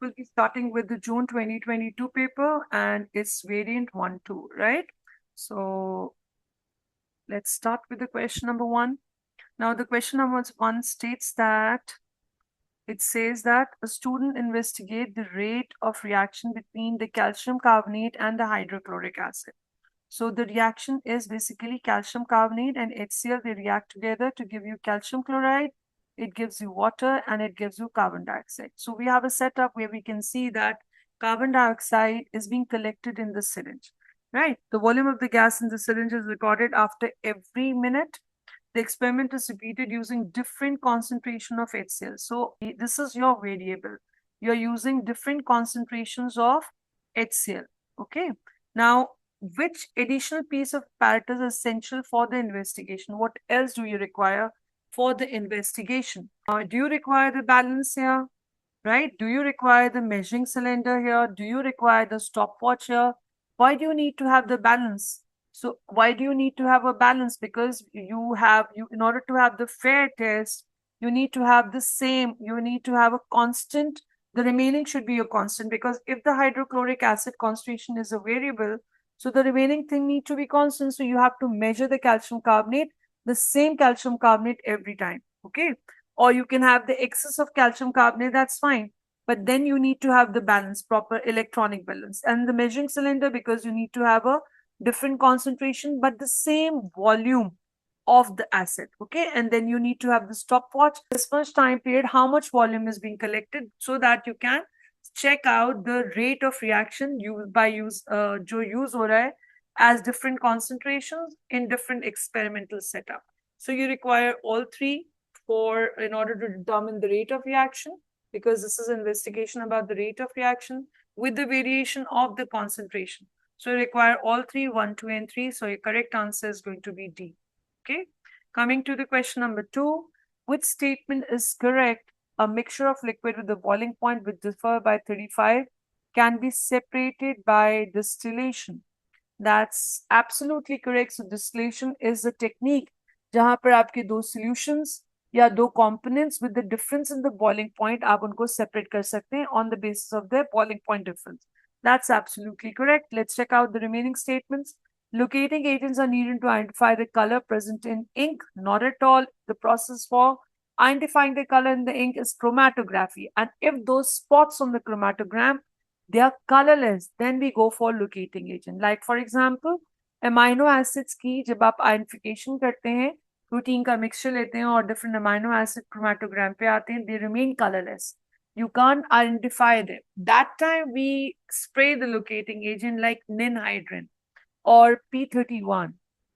will be starting with the June 2022 paper and it's variant 1-2, right? So let's start with the question number 1. Now the question number 1 states that it says that a student investigate the rate of reaction between the calcium carbonate and the hydrochloric acid. So the reaction is basically calcium carbonate and HCl, they react together to give you calcium chloride. It gives you water and it gives you carbon dioxide. So we have a setup where we can see that carbon dioxide is being collected in the syringe, right? The volume of the gas in the syringe is recorded after every minute. The experiment is repeated using different concentration of HCl. So this is your variable. You're using different concentrations of HCl, okay? Now, which additional piece of apparatus is essential for the investigation? What else do you require for the investigation? Do you require the balance here, right? Do you require the measuring cylinder here? Do you require the stopwatch here? Why do you need to have the balance? So why do you need to have a balance? Because in order to have the fair test, you need to have the same, you need to have a constant. The remaining should be a constant, because if the hydrochloric acid concentration is a variable, so the remaining thing need to be constant. So you have to measure the calcium carbonate, the same calcium carbonate every time. Okay. Or you can have the excess of calcium carbonate, that's fine. But then you need to have the balance, proper electronic balance. And the measuring cylinder, because you need to have a different concentration, but the same volume of the acid. Okay. And then you need to have the stopwatch. This first time period, how much volume is being collected, so that you can check out the rate of reaction जो use हो रहा है as different concentrations in different experimental setup. So you require all three in order to determine the rate of reaction, because this is investigation about the rate of reaction with the variation of the concentration. So you require all three, 1, 2, and 3. So your correct answer is going to be D. Okay. Coming to the question number 2, which statement is correct? A mixture of liquid with the boiling point which differ by 35 can be separated by distillation. That's absolutely correct. So distillation is a technique जहां पर आपके दो solutions या दो components with the difference in the boiling point आप उनको separate कर सकते हैं on the basis of their boiling point difference. That's absolutely correct. Let's check out the remaining statements. Locating agents are needed to identify the color present in ink. Not at all. The process for identifying the color in the ink is chromatography. And if those spots on the chromatogram, they are colorless, then we go for locating agent. Like for example, amino acids की जब आप identification करते हैं, protein का mixture लेते हैं और different amino acid chromatogram पे आते हैं, they remain colorless. You can't identify them. That time we spray the locating agent like ninhydrin और P31.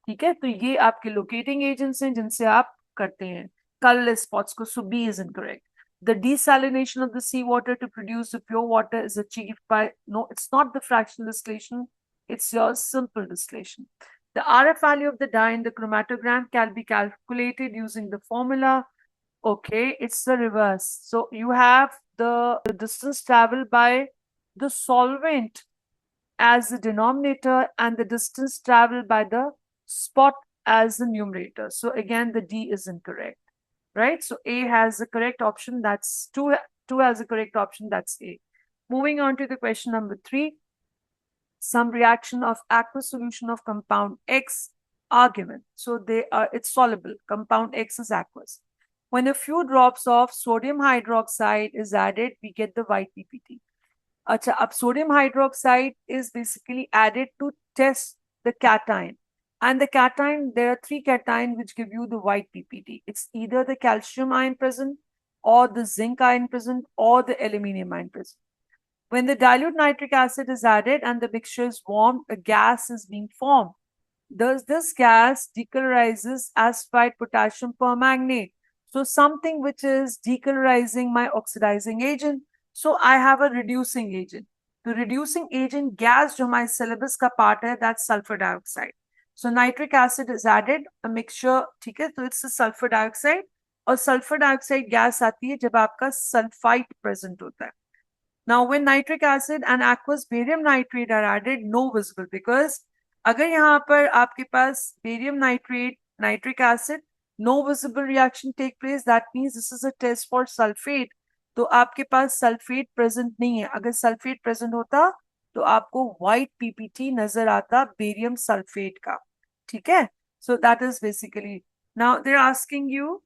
ठीक है, तो ये आपके locating agents हैं जिनसे आप करते हैं colorless spots को. So B is incorrect. The desalination of the seawater to produce the pure water is achieved by, no, it's not the fractional distillation, it's your simple distillation. The RF value of the dye in the chromatogram can be calculated using the formula. Okay, it's the reverse. So you have the distance traveled by the solvent as the denominator and the distance traveled by the spot as the numerator. So again, the D is incorrect, right? So A has the correct option. That's 2. 2 has the correct option. That's A. Moving on to the question number 3. Some reaction of aqueous solution of compound X are given. So it's soluble. Compound X is aqueous. When a few drops of sodium hydroxide is added, we get the white PPT. Acha, ab sodium hydroxide is basically added to test the cation. And the cation, there are 3 cation which give you the white PPT. It's either the calcium ion present, or the zinc ion present, or the aluminium ion present. When the dilute nitric acid is added and the mixture is warmed, a gas is being formed. Thus, this gas decolorizes as white potassium permanganate. So something which is decolorizing my oxidizing agent. So I have a reducing agent. The reducing agent gas जो हमारे syllabus का part है, that's sulfur dioxide. So nitric acid is added, a mixture, ठीक है, तो it's a sulfur dioxide. और sulfur dioxide gas आती है जब आपका sulfite present होता है. Now, when nitric acid and aqueous barium nitrate are added, no visible, because अगर यहाँ पर आपके पास barium nitrate, nitric acid, no visible reaction take place. That means this is a test for sulfate. तो आपके पास sulphate present नहीं है. अगर sulphate present होता तो आपको व्हाइट पीपीटी नजर आता बेरियम सल्फेट का. ठीक है. So that is basically. Now they are asking you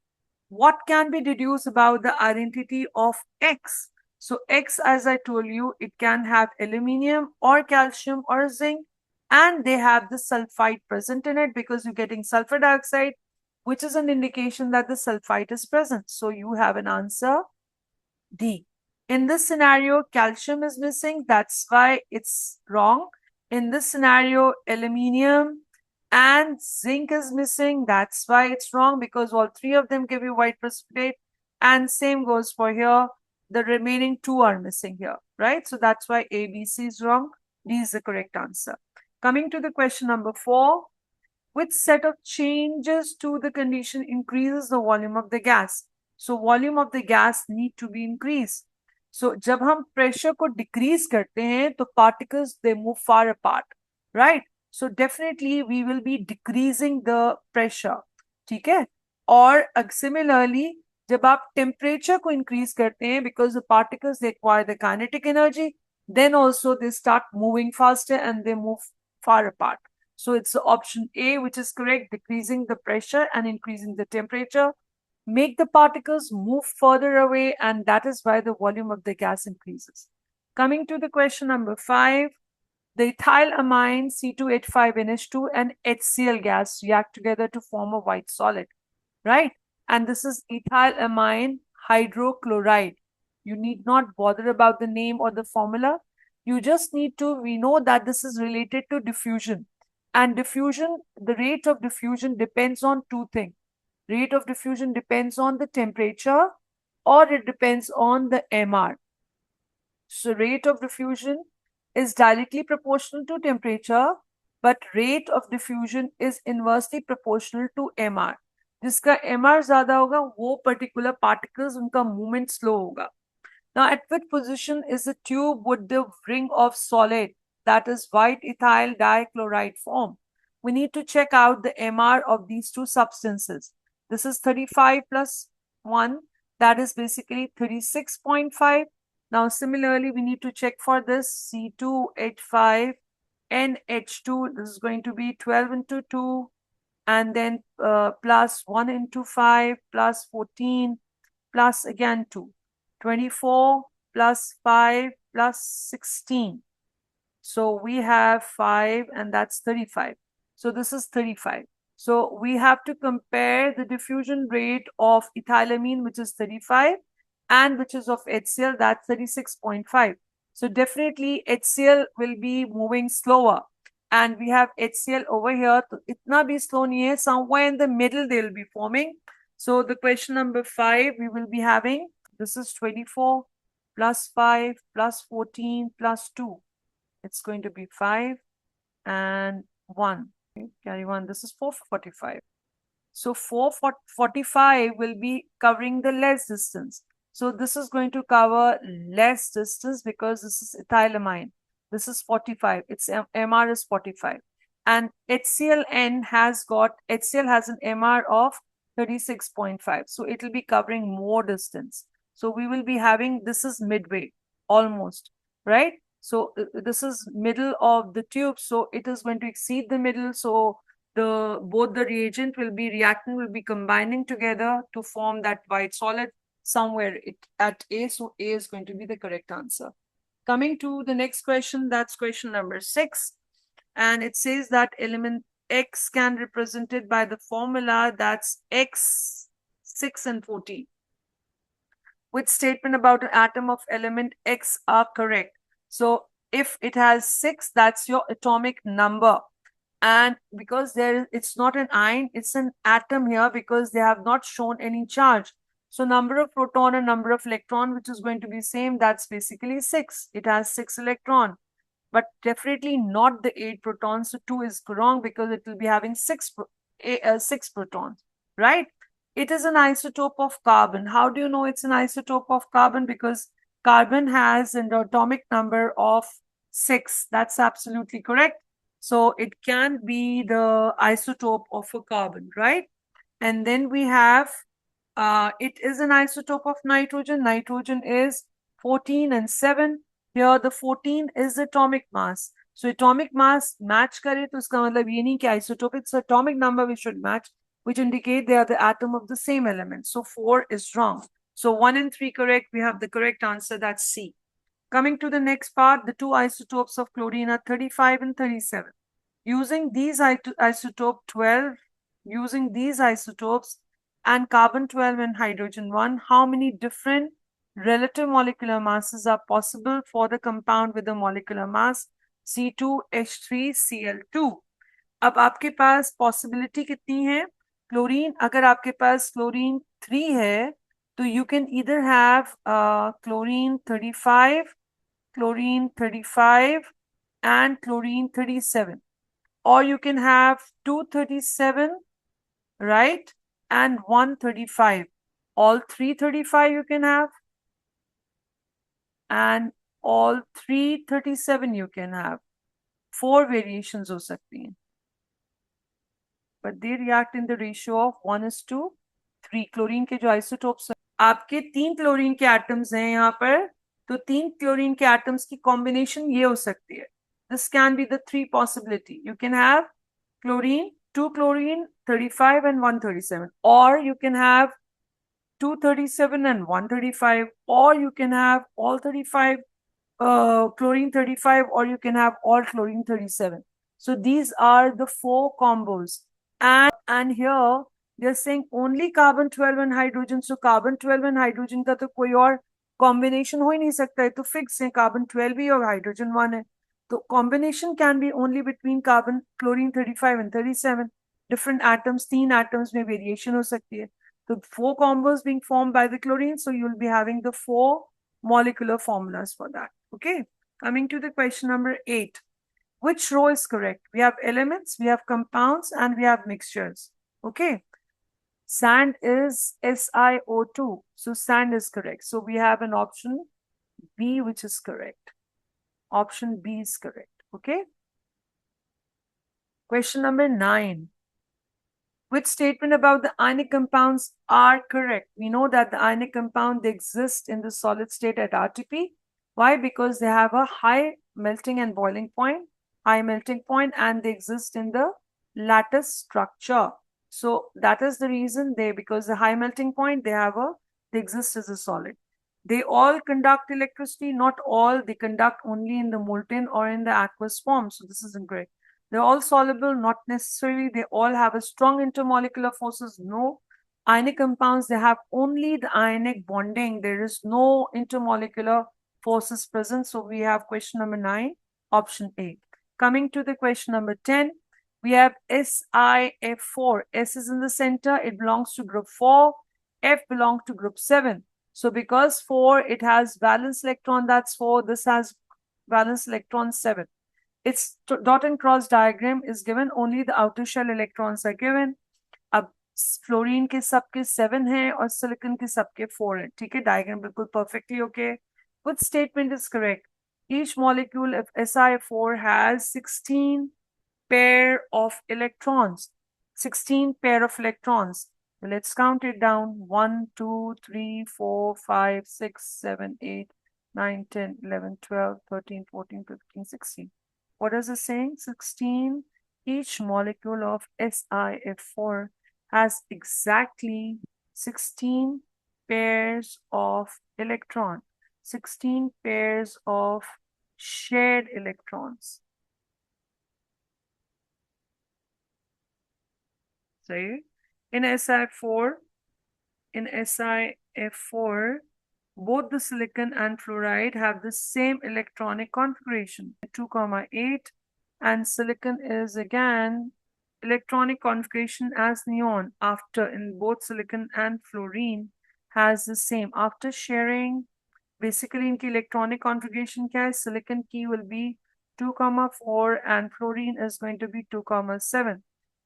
what can be deduced about the identity of X? So X, as I told you, it can have aluminium or calcium or zinc, and they have the sulfide present in it because you're getting sulfur dioxide, which is an indication that the sulfide is present. So you have an answer D. In this scenario, calcium is missing. That's why it's wrong. In this scenario, aluminium and zinc is missing. That's why it's wrong because all three of them give you white precipitate. And same goes for here. The remaining two are missing here, right? So that's why A, B, C is wrong. D is the correct answer. Coming to the question number 4. Which set of changes to the condition increases the volume of the gas? So volume of the gas need to be increased. So जब हम pressure को decrease करते हैं तो particles they move far apart, right? So definitely we will be decreasing the pressure. ठीक है. और similarly जब आप temperature को increase करते हैं because the particles they acquire the kinetic energy, then also they start moving faster and they move far apart. So it's the option A, which is correct, decreasing the pressure and increasing the temperature. Make the particles move further away, and that is why the volume of the gas increases. Coming to the question number 5, the ethylamine C2H5NH2 and HCl gas react together to form a white solid, right? And this is ethylamine hydrochloride. You need not bother about the name or the formula. You just need to, we know that this is related to diffusion. And diffusion, the rate of diffusion depends on two things. Rate of diffusion depends on the temperature or it depends on the MR. So rate of diffusion is directly proportional to temperature, but rate of diffusion is inversely proportional to MR. जिसका MR ज़्यादा होगा वो particular particles उनका movement slow होगा. Now, at what position is the tube with the ring of solid, that is white ethyl dichloride form? We need to check out the MR of these two substances. This is 35 plus 1, that is basically 36.5. Now, similarly, we need to check for this C2H5 NH2. This is going to be 12 into 2, and then plus 1 into 5 plus 14 plus again 2. 24 plus 5 plus 16. So we have 5 and that's 35. So this is 35. So we have to compare the diffusion rate of ethylamine, which is 35, and which is of HCl, that's 36.5. So definitely HCl will be moving slower. And we have HCl over here. So itna bhi slow nahi hai. Somewhere in the middle they will be forming. So the question number 5 we will be having. This is 24 plus 5 plus 14 plus 2. It's going to be 5 and 1. Okay, carry 1. This is 445. So 445 will be covering the less distance. So this is going to cover less distance because this is ethylamine. This is 45. Its MR is 45. And HClN has an MR of 36.5. So it will be covering more distance. So we will be having, this is midway, almost, right? So this is middle of the tube. So it is going to exceed the middle. So both the reagent will be combining together to form that white solid somewhere at A. So A is going to be the correct answer. Coming to the next question, that's question number 6. And it says that element X can be represented by the formula that's X, 6 and 14. Which statement about an atom of element X are correct? So if it has 6, that's your atomic number. And because it's not an ion, it's an atom here because they have not shown any charge. So number of proton and number of electron, which is going to be same, that's basically 6. It has 6 electron, but definitely not the 8 protons. So 2 is wrong because it will be having 6 protons, right? It is an isotope of carbon. How do you know it's an isotope of carbon? Because carbon has an atomic number of 6. That's absolutely correct. So it can be the isotope of a carbon, right? And then we have It is an isotope of nitrogen. Nitrogen is 14 and 7. Here the 14 is atomic mass. So atomic mass match करे तो इसका मतलब ये नहीं कि isotope, it's atomic number we should match, which indicate they are the atom of the same element. So 4 is wrong. So 1 and 3 correct. We have the correct answer, that's C. Coming to the next part, the two isotopes of chlorine are 35 and 37. Using these using these isotopes and carbon 12 and hydrogen 1, how many different relative molecular masses are possible for the compound with the molecular mass C2H3Cl2? अब आपके पास possibility कितनी है? Chlorine, अगर आपके पास chlorine 3 है तो you can either have chlorine 35, chlorine 35 and chlorine 37, or you can have 237, right, and 135. All 335 you can have, and all 337 you can have. 4 variations हो सकती हैं, but they react in the ratio of 1:3. Chlorine के जो isotopes, आपके 3 chlorine के atoms हैं यहाँ पर, तो 3 क्लोरीन के एटम्स की कॉम्बिनेशन ये हो सकती है. This can be the 3 possibility. You can have chlorine, 2 chlorine, 35 and 137, or you can have 237 and 135, or you can have all 35 chlorine 35, or you can have all chlorine 37. So these are the 4 combos. And here they're saying only carbon 12 and hydrogen. So carbon 12 and hydrogen का तो कोई और combination हो ही नहीं सकता है, तो fix है carbon 12 ही और hydrogen 1 है. तो combination can be only between carbon chlorine 35 and 37. Different atoms, 3 atoms में variation हो सकती है. So 4 combos being formed by the chlorine, so you'll be having the 4 molecular formulas for that. Okay, coming to the question number 8. Which row is correct? We have elements, we have compounds, and we have mixtures. Okay, sand is SiO2, so sand is correct. So we have an option B, which is correct. Option B is correct. Okay. Question number 9. Which statement about the ionic compounds are correct? We know that the ionic compound, they exist in the solid state at RTP. Why? Because they have a high melting and boiling point, high melting point, and they exist in the lattice structure. So that is the reason because the high melting point, they exist as a solid. They all conduct electricity, not all, they conduct only in the molten or in the aqueous form. So this is incorrect. They're all soluble, not necessarily. They all have a strong intermolecular forces. No. Ionic compounds, they have only the ionic bonding. There is no intermolecular forces present. So we have question number 9, option A. Coming to the question number 10, we have SiF4. S is in the center. It belongs to group 4. F belongs to group 7. So because 4, it has valence electron, that's 4. This has valence electron 7. Its dot and cross diagram is given, only the outer shell electrons are given. अब fluorine के सबके 7 हैं और silicon के सबके 4 हैं. ठीक है, डायग्राम बिल्कुल perfectly okay. Which statement is correct? Each molecule of Si4 has 16 pair of electrons. 16 pair of electrons. Let's count it down. 1, 2, 3, 4, 5, 6, 7, 8, 9, 10, 11, 12, 13, 14, 15, 16. What is it saying? 16. Each molecule of SiF4 has exactly 16 pairs of electrons. 16 pairs of shared electrons. So in SiF4, both the silicon and fluoride have the same electronic configuration, 2,8, and silicon is again electronic configuration as neon. After, in both silicon and fluorine has the same. After sharing, basically इनकी electronic configuration क्या है? Silicon key will be 2,4 and fluorine is going to be 2,7.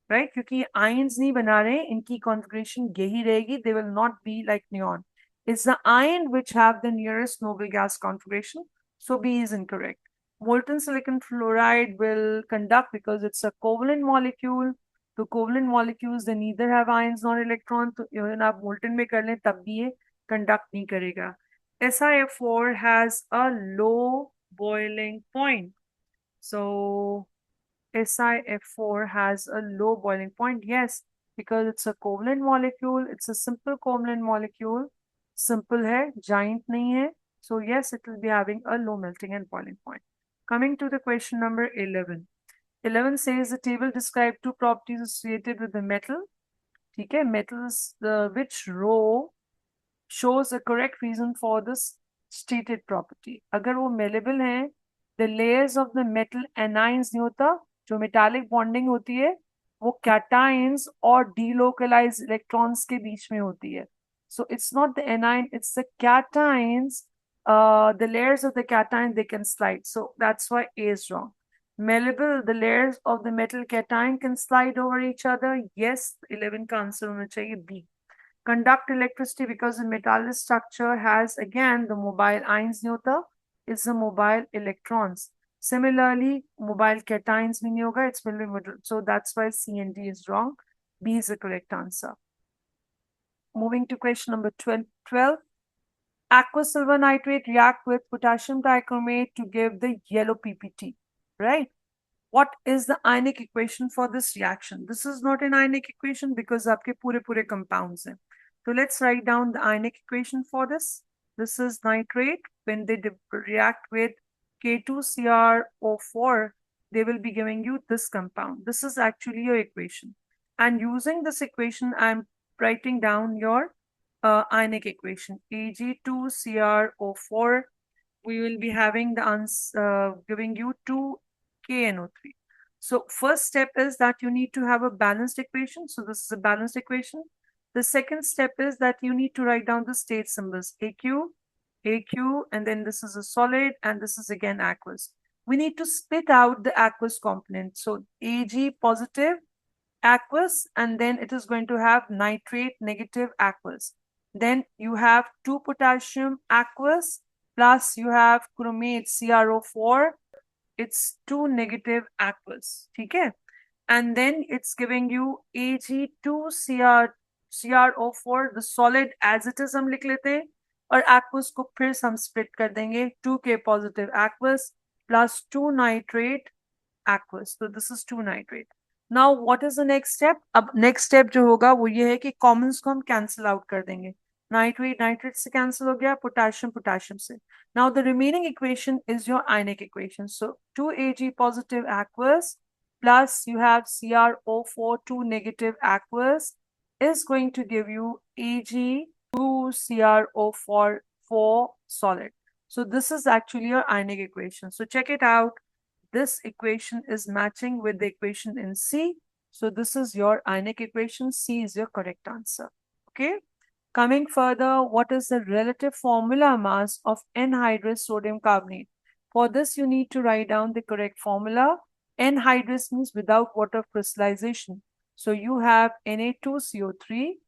Right? क्योंकि ions नहीं बना रहे, इनकी configuration यही रहेगी. They will not be like neon. It's the ion which have the nearest noble gas configuration. So B is incorrect. Molten silicon fluoride will conduct because it's a covalent molecule. तो covalent molecules they neither have ions nor electron, तो even आप molten में कर लें तब भी ये conduct नहीं करेगा. SiF4 has a low boiling point. So SiF4 has a low boiling point. Yes, because it's a covalent molecule. It's a simple covalent molecule. Simple है, giant नहीं है. So yes, it will be having a low melting and boiling point. Coming to the question number 11. 11 says the table describe two properties associated with the metal. ठीक है, metals, which row shows a correct reason for this stated property. अगर वो malleable हैं, the layers of the metal anions नहीं होता, जो metallic bonding होती है वो cations और delocalized electrons के बीच में होती है. So it's not the anion, it's the cations. The layers of the cation they can slide. So that's why A is wrong. Malleable, the layers of the metal cation can slide over each other. Yes, 11 का answer होना चाहिए B. Conduct electricity because the metallic structure has again the mobile ions नहीं होता, it's the mobile electrons. Similarly, mobile cations भी नहीं होगा, it's will be, so that's why C and D is wrong. B is the correct answer. Moving to question number 12. Aqueous silver nitrate react with potassium dichromate to give the yellow PPT, right? What is the ionic equation for this reaction? This is not an ionic equation because आपके पूरे compounds हैं. So let's write down the ionic equation for this. This is nitrate. When they react with K2CrO4, they will be giving you this compound. This is actually your equation. And using this equation, I'm writing down your ionic equation. Ag2CrO4, we will be having the answer, giving you 2KNO3. So first step is that you need to have a balanced equation. So this is a balanced equation. The second step is that you need to write down the state symbols AQ, and then this is a solid, and this is again aqueous. We need to split out the aqueous component. So Ag positive aqueous, and then it is going to have nitrate negative aqueous. Then you have 2 potassium aqueous, plus you have chromate CrO4, it's 2 negative aqueous. Okay, and then it's giving you Ag2CrO4, the solid as it is हम लिख लेते हैं, और aqueous को फिर हम split कर देंगे 2K positive aqueous plus 2 nitrate aqueous. So this is 2 nitrate. Now what is the next step? अब next step जो होगा वो ये है कि commons को हम cancel out कर देंगे. Nitrate से cancel हो गया, potassium से. Now the remaining equation is your ionic equation. So 2Ag positive aqueous plus you have CrO4 2 negative aqueous is going to give you Ag2CrO4 4 solid. So this is actually your ionic equation. So check it out. This equation is matching with the equation in C. So this is your ionic equation. C is your correct answer. Okay. Coming further, what is the relative formula mass of anhydrous sodium carbonate? For this, you need to write down the correct formula. Anhydrous means without water crystallization. So you have Na2CO3,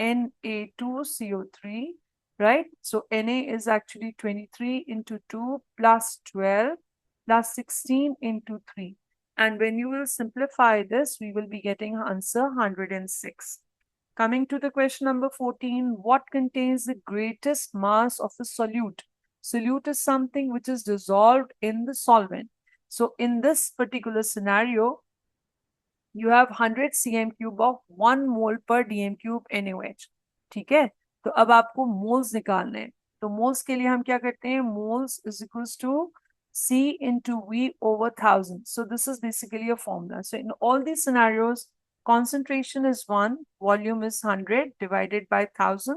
Na2CO3, right? So Na is actually 23 into 2 plus 12 plus 16 into 3. And when you will simplify this, we will be getting answer 106. Coming to the question number 14, what contains the greatest mass of the solute? Solute is something which is dissolved in the solvent. So in this particular scenario, you have 100 cm cube of 1 mole per dm cube NaOH. ठीक है, तो अब आपको moles निकालने हैं. तो moles के लिए हम क्या करते हैं? Moles is equals to C into V over 1000. So this is basically a formula. So in all these scenarios, concentration is 1, volume is 100 divided by 1000.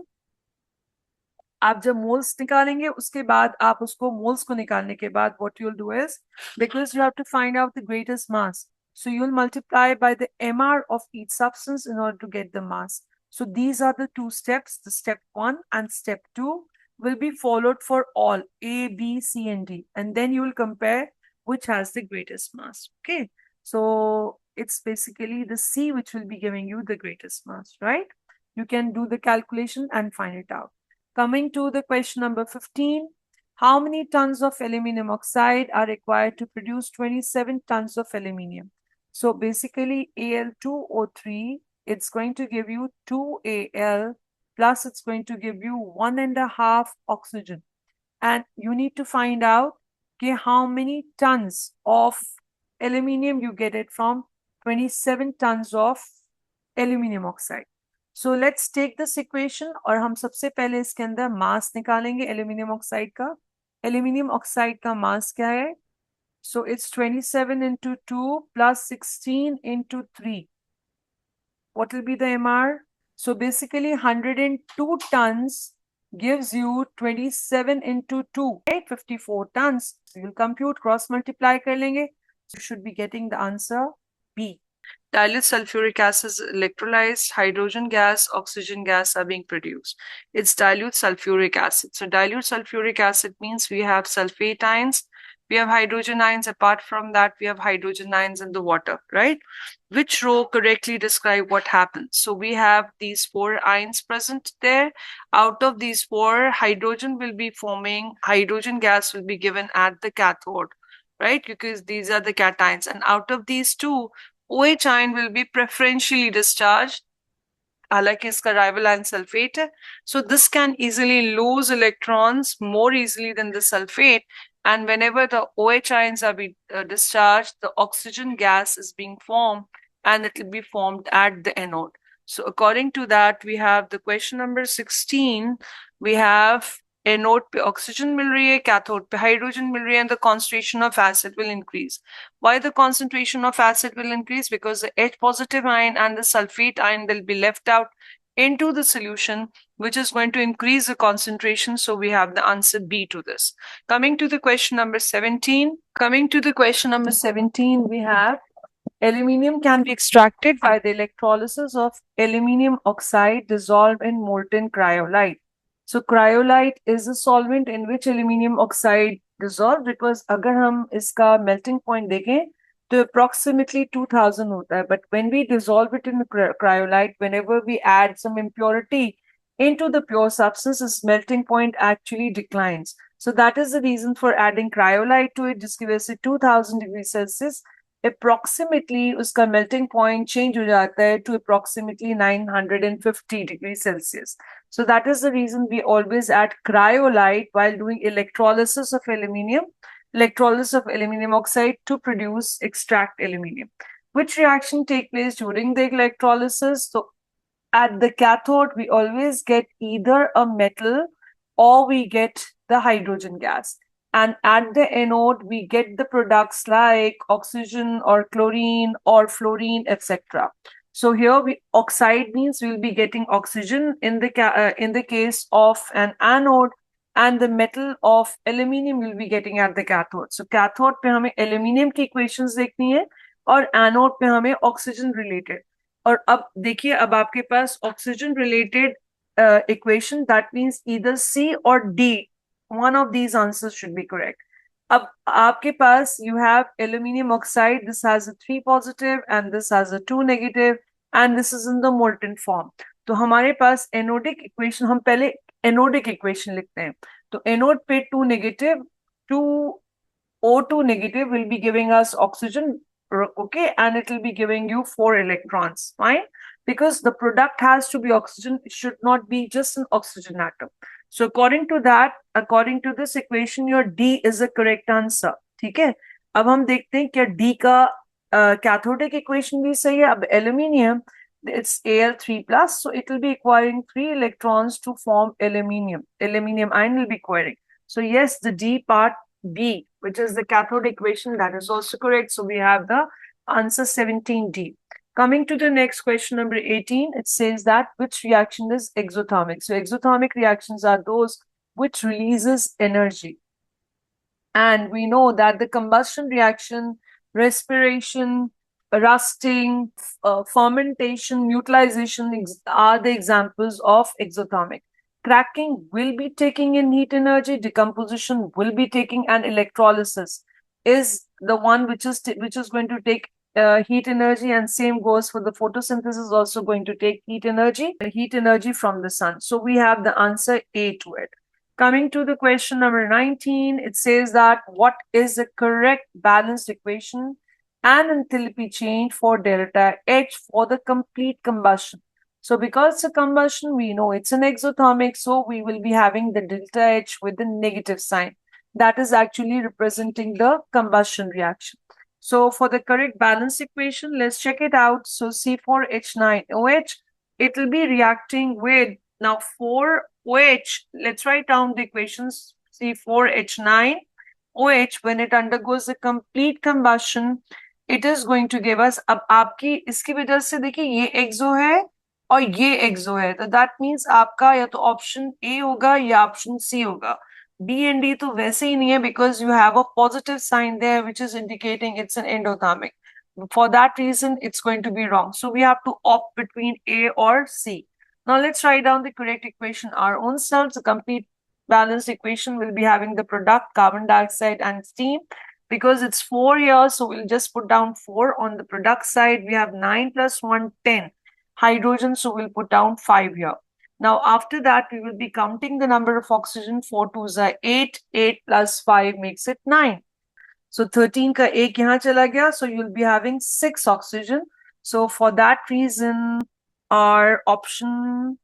आप जब मोल्स निकालेंगे उसके बाद आप उसको मोल्स को निकालने के बाद what you'll do is, because you have to find out the greatest mass, so you'll multiply by the MR of each substance in order to get the mass. So these are the two steps. The step 1 and step 2 will be followed for all A, B, C, and D, and then you will compare which has the greatest mass. Okay, so it's basically the C which will be giving you the greatest mass, right? You can do the calculation and find it out. Coming to the question number 15, how many tons of aluminum oxide are required to produce 27 tons of aluminium? So basically Al2O3, it's going to give you 2Al plus it's going to give you 1.5 oxygen. And you need to find out how many tons of aluminium you get it from 27 tons of aluminium oxide. So let's take this equation और हम सबसे पहले इसके अंदर मास निकालेंगे aluminium oxide का. Aluminium oxide का मास क्या है? So it's 27 into 2 plus 16 into 3. What will be the MR? So basically 102 tons gives you 27 into 2, right? 54 tons. So you'll compute, cross multiply kar lenge. So you should be getting the answer B. Dilute sulfuric acid is electrolyzed, hydrogen gas, oxygen gas are being produced. It's dilute sulfuric acid. So dilute sulfuric acid means we have sulfate ions, we have hydrogen ions. Apart from that, we have hydrogen ions in the water, right? Which row correctly describe what happens? So we have these 4 ions present there. Out of these 4, hydrogen will be forming, hydrogen gas will be given at the cathode, right? Because these are the cations. And out of these 2, OH ion will be preferentially discharged. हालांकि इसका rival ion sulfate है. So this can easily lose electrons more easily than the sulfate. And whenever the OH ions are being discharged, the oxygen gas is being formed and it will be formed at the anode. So according to that, we have the question number 16. We have anode पे oxygen मिल रही है, cathode पे hydrogen मिल रही है, and the concentration of acid will increase. Why the concentration of acid will increase? Because the H positive ion and the sulfate ion will be left out into the solution, which is going to increase the concentration. So we have the answer B to this. Coming to the question number 17. Coming to the question number 17, we have aluminium can be extracted by the electrolysis of aluminium oxide dissolved in molten cryolite. So cryolite is a solvent in which aluminium oxide dissolved, because अगर हम इसका melting point देखें तो approximately 2000 होता है. But when we dissolve it in cryolite, whenever we add some impurity into the pure substance, its melting point actually declines. So that is the reason for adding cryolite to it, जिसकी वजह से 2000 degrees Celsius approximately उसका melting point change हो जाता है to approximately 950 degrees Celsius. So that is the reason we always add cryolite while doing electrolysis of aluminium oxide to produce extract aluminium. Which reaction take place during the electrolysis? So at the cathode, we always get either a metal or we get the hydrogen gas. And at the anode, we get the products like oxygen or chlorine or fluorine, etc. So here oxide means we'll be getting oxygen in the case of an anode, and the metal of aluminium will be getting at the cathode. So cathode पे हमें aluminium की equations देखनी है और anode पे हमें oxygen related. और अब देखिए, अब आपके पास oxygen related equation, that means either C or D. One of these answers should be correct. अब आपके पास you have aluminium oxide, this has a 3 positive and this has a 2 negative and this is in the molten form. तो हमारे पास anodic equation, हम पहले anodic equation लिखते हैं. तो anode पे 2 negative, 2 O2 negative will be giving us oxygen, okay, and it will be giving you 4 electrons, fine? Because the product has to be oxygen, it should not be just an oxygen atom. So according to that, according to this equation, your D is the correct answer. ठीक है? अब हम देखते हैं क्या D का cathodic equation भी सही है. अब aluminium, it's Al3 plus, so it will be acquiring 3 electrons to form aluminium. Aluminium ion will be acquiring. So yes, the D part B, which is the cathode equation, that is also correct. So we have the answer 17D. Coming to the next question, number 18, it says that which reaction is exothermic? So exothermic reactions are those which releases energy. And we know that the combustion reaction, respiration, rusting, fermentation, mutualization are the examples of exothermic. Cracking will be taking in heat energy, decomposition will be taking, and electrolysis is the one which is going to take heat energy, and same goes for the photosynthesis, also going to take heat energy from the sun. So we have the answer A to it. Coming to the question number 19, it says that what is the correct balanced equation? and enthalpy change for delta H for the complete combustion. So because it's a combustion, we know it's an exothermic, so we will be having the delta H with the negative sign. That is actually representing the combustion reaction. So for the correct balance equation, let's check it out. So C4H9OH, it will be reacting with now 4OH. Let's write down the equations. C4H9OH, when it undergoes a complete combustion, it is going to give us, अब आपकी इसकी वजह से देखिए ये एक्सो है और ये एक्सो है, तो दैट मीन्स आपका या तो ऑप्शन ए होगा या ऑप्शन सी होगा. बी एंड डी तो वैसे ही नहीं है because you have a positive sign there which is indicating it's an endothermic. For that reason, it's going to be wrong. So we have to opt between A or C. Now let's write down the correct equation. Our own selves, the complete balanced equation will be having the product carbon dioxide and steam. Because it's 4 here, so we'll just put down 4 on the product side. We have 9 plus 1, 10 hydrogen, so we'll put down 5 here. Now after that, we will be counting the number of oxygen. 4 2s are 8, 8 plus 5 makes it 9. So 13 ka ek yahan chala gaya, so you'll be having 6 oxygen. So for that reason, our option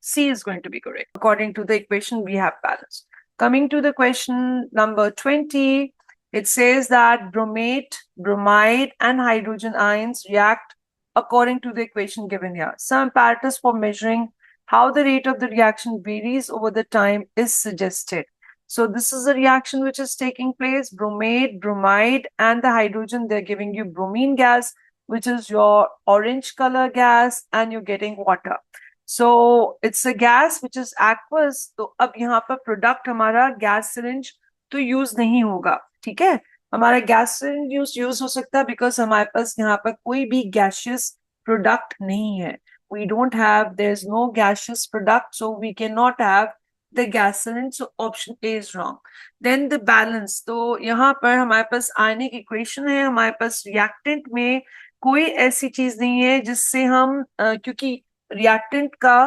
C is going to be correct. According to the equation, we have balance. Coming to the question number 20, it says that bromate, bromide, and hydrogen ions react according to the equation given here. Some apparatus for measuring how the rate of the reaction varies over the time is suggested. So this is a reaction which is taking place. Bromate, bromide, and the hydrogen, they're giving you bromine gas, which is your orange color gas, and you're getting water. So it's a gas which is aqueous. तो अब यहाँ पर product हमारा gas syringe तो use नहीं होगा, ठीक है. हमारा गैस सिरिंज यूज हो सकता है बिकॉज हमारे पास यहाँ पर कोई भी गैसियस प्रोडक्ट नहीं है. We don't have, there's no gaseous product, so we cannot have the gas syringe. So option A is wrong. Then the balance. तो यहाँ पर हमारे पास आयनिक इक्वेशन है, हमारे पास रिएक्टेंट में कोई ऐसी चीज नहीं है जिससे हम क्योंकि रिएक्टेंट का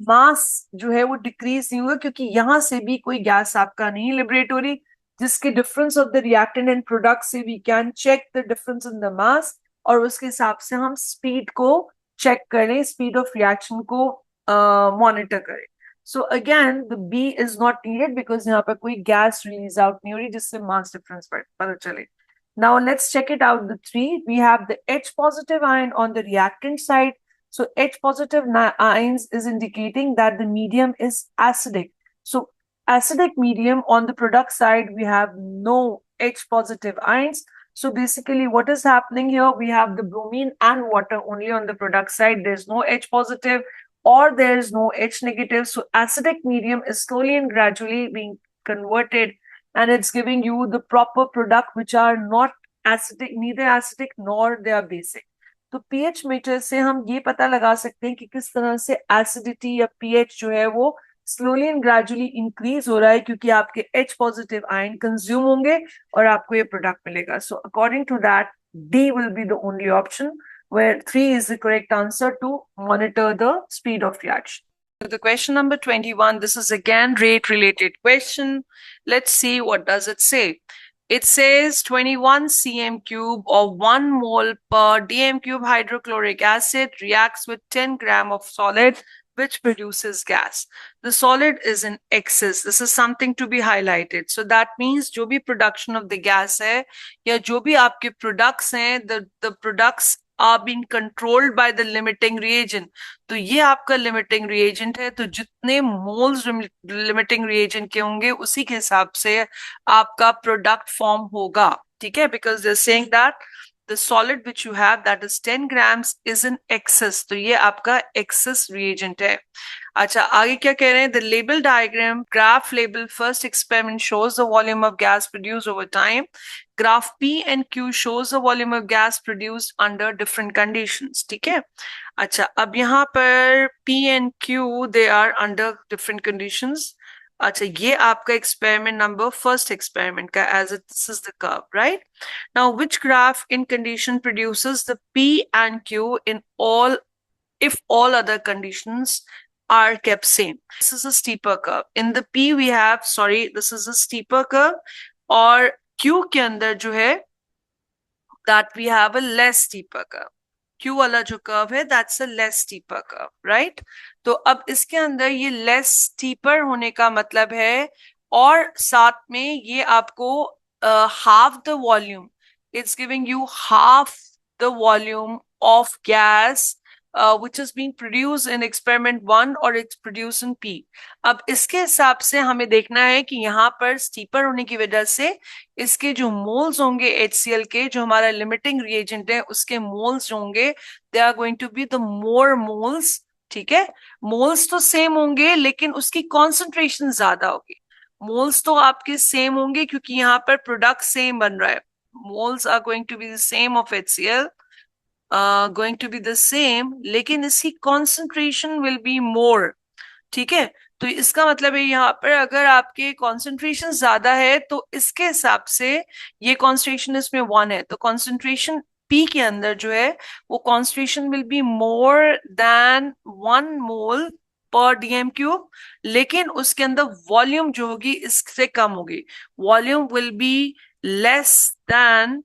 मास जो है वो डिक्रीज नहीं होगा, क्योंकि यहाँ से भी कोई गैस आपका नहीं लिबरेट हो रही, जिसके difference of the reactant and product से we can check the difference in the mass, और उसके हिसाब से हम स्पीड को चेक करें, स्पीड ऑफ रिएक्शन को मॉनिटर करें. So again the B is not needed because यहाँ पर कोई गैस रिलीज आउट नहीं हो रही जिससे मास डिफरेंस पता चले. Now let's check it out. The 3, we have the H positive ion on the reactant side. So H positive ions is indicating that the medium is acidic. So acidic medium, on the product side, we have no H positive ions. So basically what is happening here, we have the bromine and water only on the product side. There's no H positive or there's no H negative. So acidic medium is slowly and gradually being converted, and it's giving you the proper product which are not acidic, neither acidic nor they are basic. तो pH metre से हम ये पता लगा सकते हैं कि किस तरह से एसिडिटी या pH जो है वो स्लोली एंड ग्रेजुअली इंक्रीज हो रहा है, क्योंकि आपके H पॉजिटिव आयन कंज्यूम होंगे और आपको ये प्रोडक्ट मिलेगा. So according to that D will be the only option, where 3 is the correct answer to monitor the speed of reaction. The question number 21, this is again rate related question. Let's see what does it say. It says 21 cm cube or 1 mole per dm cube hydrochloric acid reacts with 10 gram of solid which produces gas. The solid is in excess. This is something to be highlighted. So that means जो भी production of the gas है या जो भी आपके products हैं, the products are being controlled by the limiting reagent. तो ये आपका limiting reagent है, तो जितने moles limiting reagent के होंगे उसी के हिसाब से आपका product form होगा, ठीक है. Because they're saying that the solid which you have, that is 10 grams, is in excess. तो ये आपका excess reagent है. अच्छा, आगे क्या कह रहे हैं? The label diagram, graph label first experiment shows the volume of gas produced over time. Graph P and Q shows the volume of gas produced under different conditions. ठीक है. अच्छा, अब यहाँ पर P and Q, they are under different conditions. अच्छा, ये आपका experiment number, first experiment का, as this is the curve, right? Now, which graph in condition produces the P and Q in all, if all other conditions are kept same? This is a steeper curve. In the P we have, sorry, this is a steeper curve, और Q के अंदर जो है that we have a less steeper curve. Q वाला जो curve है that's a less steeper curve, right? तो अब इसके अंदर ये less steeper होने का मतलब है और साथ में ये आपको half the volume, it's giving you half the volume of gas which is being produced in experiment 1 or it's produced in P. अब इसके हिसाब से हमें देखना है कि यहाँ पर स्टीपर होने की वजह से इसके जो मोल्स होंगे HCl के, जो हमारा लिमिटिंग रिएजेंट है उसके मोल्स जो होंगे they are going to be the more moles. ठीक है, मोल्स तो सेम होंगे लेकिन उसकी कॉन्सेंट्रेशन ज्यादा होगी. मोल्स तो आपके सेम होंगे क्योंकि यहाँ पर प्रोडक्ट सेम बन रहा है. Moles are going to be the same of HCl, going to be the same, लेकिन इसकी concentration will be more. ठीक है, तो इसका मतलब है यहाँ पर अगर आपके concentration ज्यादा है तो इसके हिसाब से ये concentration इसमें 1 है, तो concentration P के अंदर जो है वो concentration will be more than 1 mole per dm cube, लेकिन उसके अंदर वॉल्यूम जो होगी इससे कम होगी. Volume will be less than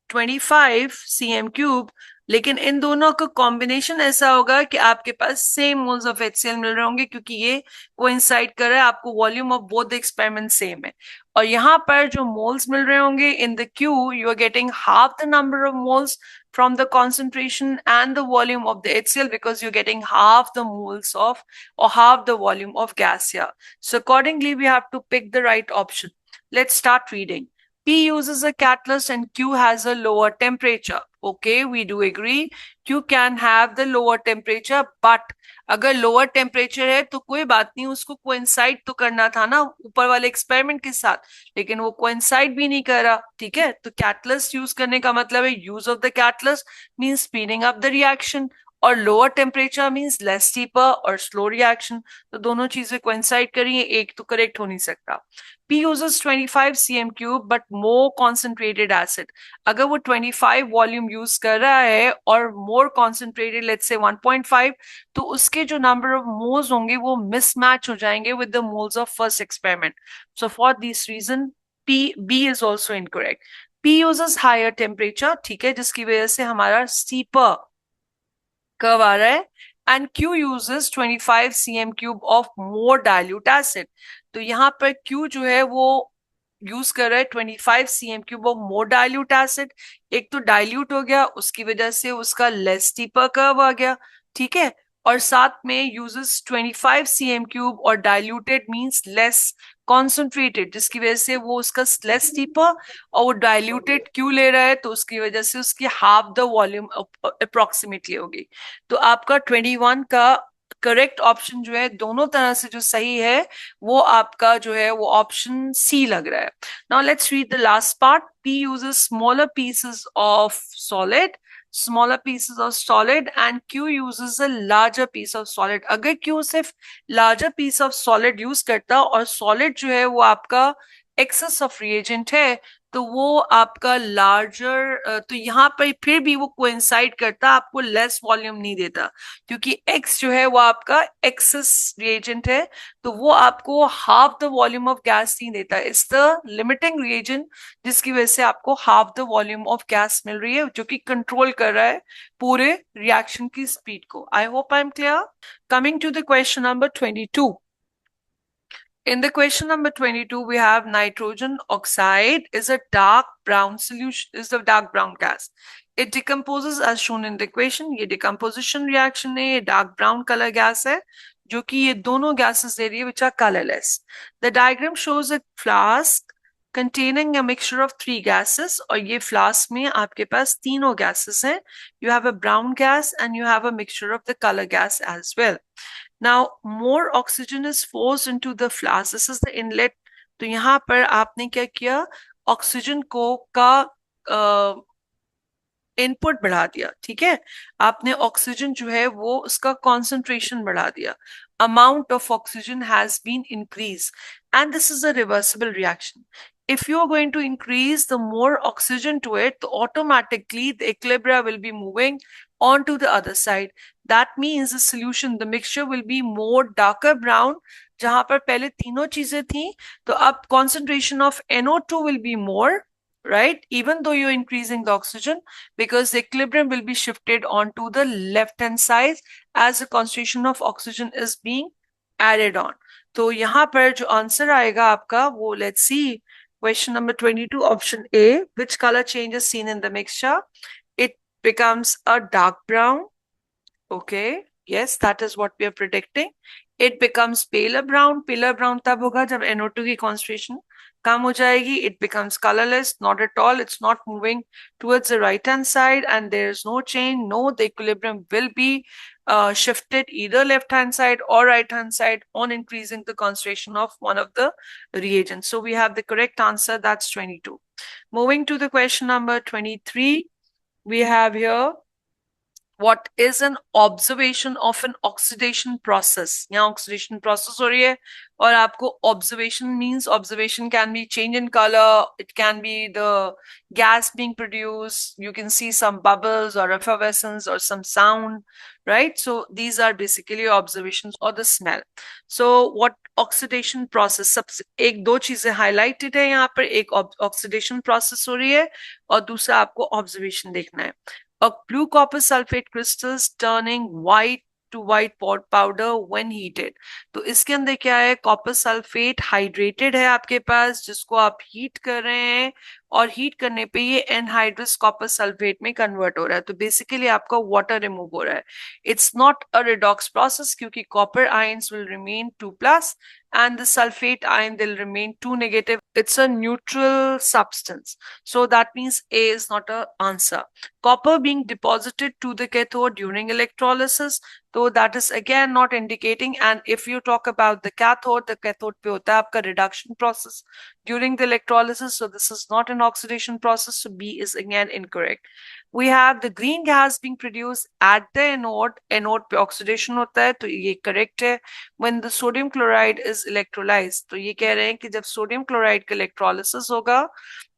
25 cm cube, लेकिन इन दोनों का कॉम्बिनेशन ऐसा होगा कि आपके पास सेम मोल्स ऑफ HCl मिल रहे होंगे क्योंकि ये कोइंसाइड कर रहा है, आपको volume of both the experiment same है. और यहाँ पर जो मोल्स मिल रहे होंगे in the Q, you are getting half the number of moles from the concentration and the volume of the HCl because you're getting half the moles of or half the volume of gas here. So accordingly, we have to pick the right option. Let's start reading. P uses a catalyst and Q has a lower temperature. Okay, we do agree. Q can have the lower temperature, but अगर lower temperature है तो कोई बात नहीं, उसको coincide तो करना था ना ऊपर वाले एक्सपेरिमेंट के साथ, लेकिन वो कोइंसाइड भी नहीं कर रहा. ठीक है, तो कैटलिस्ट यूज करने का मतलब है use of the catalyst means speeding up the reaction, और lower temperature means less steeper और स्लो रिएक्शन. तो दोनों चीजें कोइंसाइड करिए, एक तो करेक्ट हो नहीं सकता. P uses 25 cm cube but more concentrated acid. अगर वो 25 वॉल्यूम यूज कर रहा है और मोर कॉन्सेंट्रेटेड लेट्स से 1.5, तो उसके जो नंबर ऑफ मोल्स होंगे वो मिसमैच हो जाएंगे with the moles of first experiment. So for this reason B is also incorrect. P uses higher temperature, ठीक है, जिसकी वजह से हमारा steeper कर्व आ रहा है. And Q uses 25 cm cube of more dilute acid. तो यहाँ पर Q जो है वो यूज कर रहा है 25 cm cube of more dilute acid. एक तो डाइल्यूट हो गया, उसकी वजह से उसका लेस स्टीपर कर्व आ गया. ठीक है, और साथ में यूजेस 25 cm cube और डाइल्यूटेड मींस लेस कॉन्सेंट्रेटेड, जिसकी वजह से वो उसका लेस स्टीपर और वो डाइल्यूटेड क्यों ले रहा है तो उसकी वजह से उसकी हाफ द वॉल्यूम अप्रोक्सीमेटली होगी. तो आपका 21 का करेक्ट ऑप्शन जो है दोनों तरह से जो सही है वो आपका जो है वो ऑप्शन सी लग रहा है. Now let's read the last part. P uses smaller pieces of solid and Q uses a larger piece of solid. अगर Q सिर्फ larger piece of solid use करता और solid जो है वो आपका excess of reagent है तो वो आपका लार्जर, तो यहाँ पर फिर भी वो कोइंसाइड करता, आपको लेस वॉल्यूम नहीं देता क्योंकि X जो है वो आपका एक्सेस रिएजेंट है, तो वो आपको half the volume of gas नहीं देता. इट्स द लिमिटिंग रिएजेंट जिसकी वजह से आपको half the volume of gas मिल रही है जो कि कंट्रोल कर रहा है पूरे रिएक्शन की स्पीड को. I hope I am clear. Coming to the question number 22. In the question number 22, we have nitrogen oxide is a dark brown solution, is a dark brown gas. It decomposes as shown in the equation. ये decomposition reaction है, ये dark brown color gas है, जो कि ये दोनों gases दे रही है which are colorless. The diagram shows a flask containing a mixture of 3 gases, और ये flask में आपके पास तीनों gases हैं. You have a brown gas and you have a mixture of the color gas as well. Now more oxygen is forced into the flask. This is the inlet. तो यहाँ पर आपने क्या किया, ऑक्सीजन को का इनपुट बढ़ा दिया. ठीक है, आपने ऑक्सीजन जो है वो उसका कॉन्सेंट्रेशन बढ़ा दिया. Amount of oxygen has been increase and this is a reversible reaction. If you are going to increase the more oxygen to it, so automatically the equilibria will be moving onto the other side. That means the solution, the mixture will be more darker brown. जहां पर पहले तीनों चीजें थी तो अब concentration of NO2 will be more, right? Even though you're increasing the oxygen, because the equilibrium will be shifted onto the left hand side as the concentration of oxygen is being added on. तो यहाँ पर जो answer आएगा आपका वो let's see question number 22 option A. Which color change is seen in the mixture? It becomes a dark brown. Okay, yes, that is what we are predicting. It becomes paler brown. Paler brown तब होगा जब NO2 की concentration कम हो जाएगी. It becomes colorless. Not at all. It's not moving towards the right hand side, and there is no change. No, the equilibrium will be shifted either left hand side or right hand side on increasing the concentration of one of the reagents. So we have the correct answer. That's 22. Moving to the question number 23, we have here, what is an observation of an oxidation process? यहाँ oxidation process हो रही है और आपको observation means observation can be change in color, it can be the gas being produced, you can see some bubbles or effervescence or some sound, right? So these are basically observations or the smell. So what oxidation process, सब एक दो चीजें highlighted है यहाँ पर, एक oxidation process हो रही है और दूसरा आपको observation देखना है. A blue copper sulfate crystals turning white to white powder when heated. तो इसके अंदर क्या है, कॉपर सल्फेट हाइड्रेटेड है आपके पास, जिसको आप हीट कर रहे हैं और हीट करने पे ये एनहाइड्रस कॉपर सल्फेट में कन्वर्ट हो रहा है. तो बेसिकली आपका वाटर रिमूव हो रहा है. It's not a redox process क्योंकि copper ions will remain 2+ and the sulfate ion will remain 2 negative. It's a neutral substance. So that means A is not an answer. Copper being deposited to the cathode during electrolysis, so that is again not indicating. And if you talk about the cathode pe hota hai aapka reduction process during the electrolysis, so this is not an oxidation process, so B is again incorrect. We have the green gas being produced at the anode पे oxidation होता है, तो ये correct है. When the sodium chloride is electrolyzed, तो ये कह रहे हैं कि जब sodium chloride का electrolysis होगा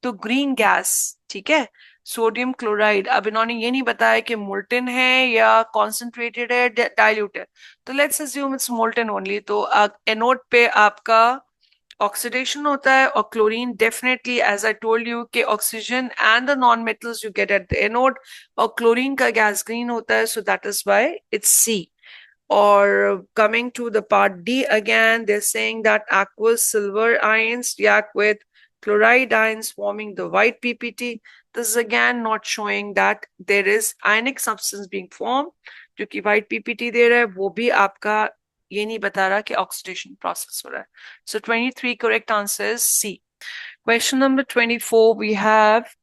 तो green gas, ठीक है, सोडियम क्लोराइड, अब इन्होंने ये नहीं बताया कि मोल्टन है या कॉन्सेंट्रेटेड है, डाइल्यूट है, तो let's assume it's molten only. तो एनोड पे आपका ऑक्सीडेशन होता है और chlorine definitely, as I told you, कि oxygen and the non metals you get at the anode, और क्लोरीन का गैस ग्रीन होता है, so that is why it's C. Or coming to the part D again, they're saying that aqueous silver ions react with chloride ions forming the white PPT. This is again not showing that there is ionic substance being formed. क्योंकि white PPT दे रहा है, वो भी आपका ये नहीं बता रहा कि oxidation process हो रहा है. So 23 correct answer is C. Question number 24, we have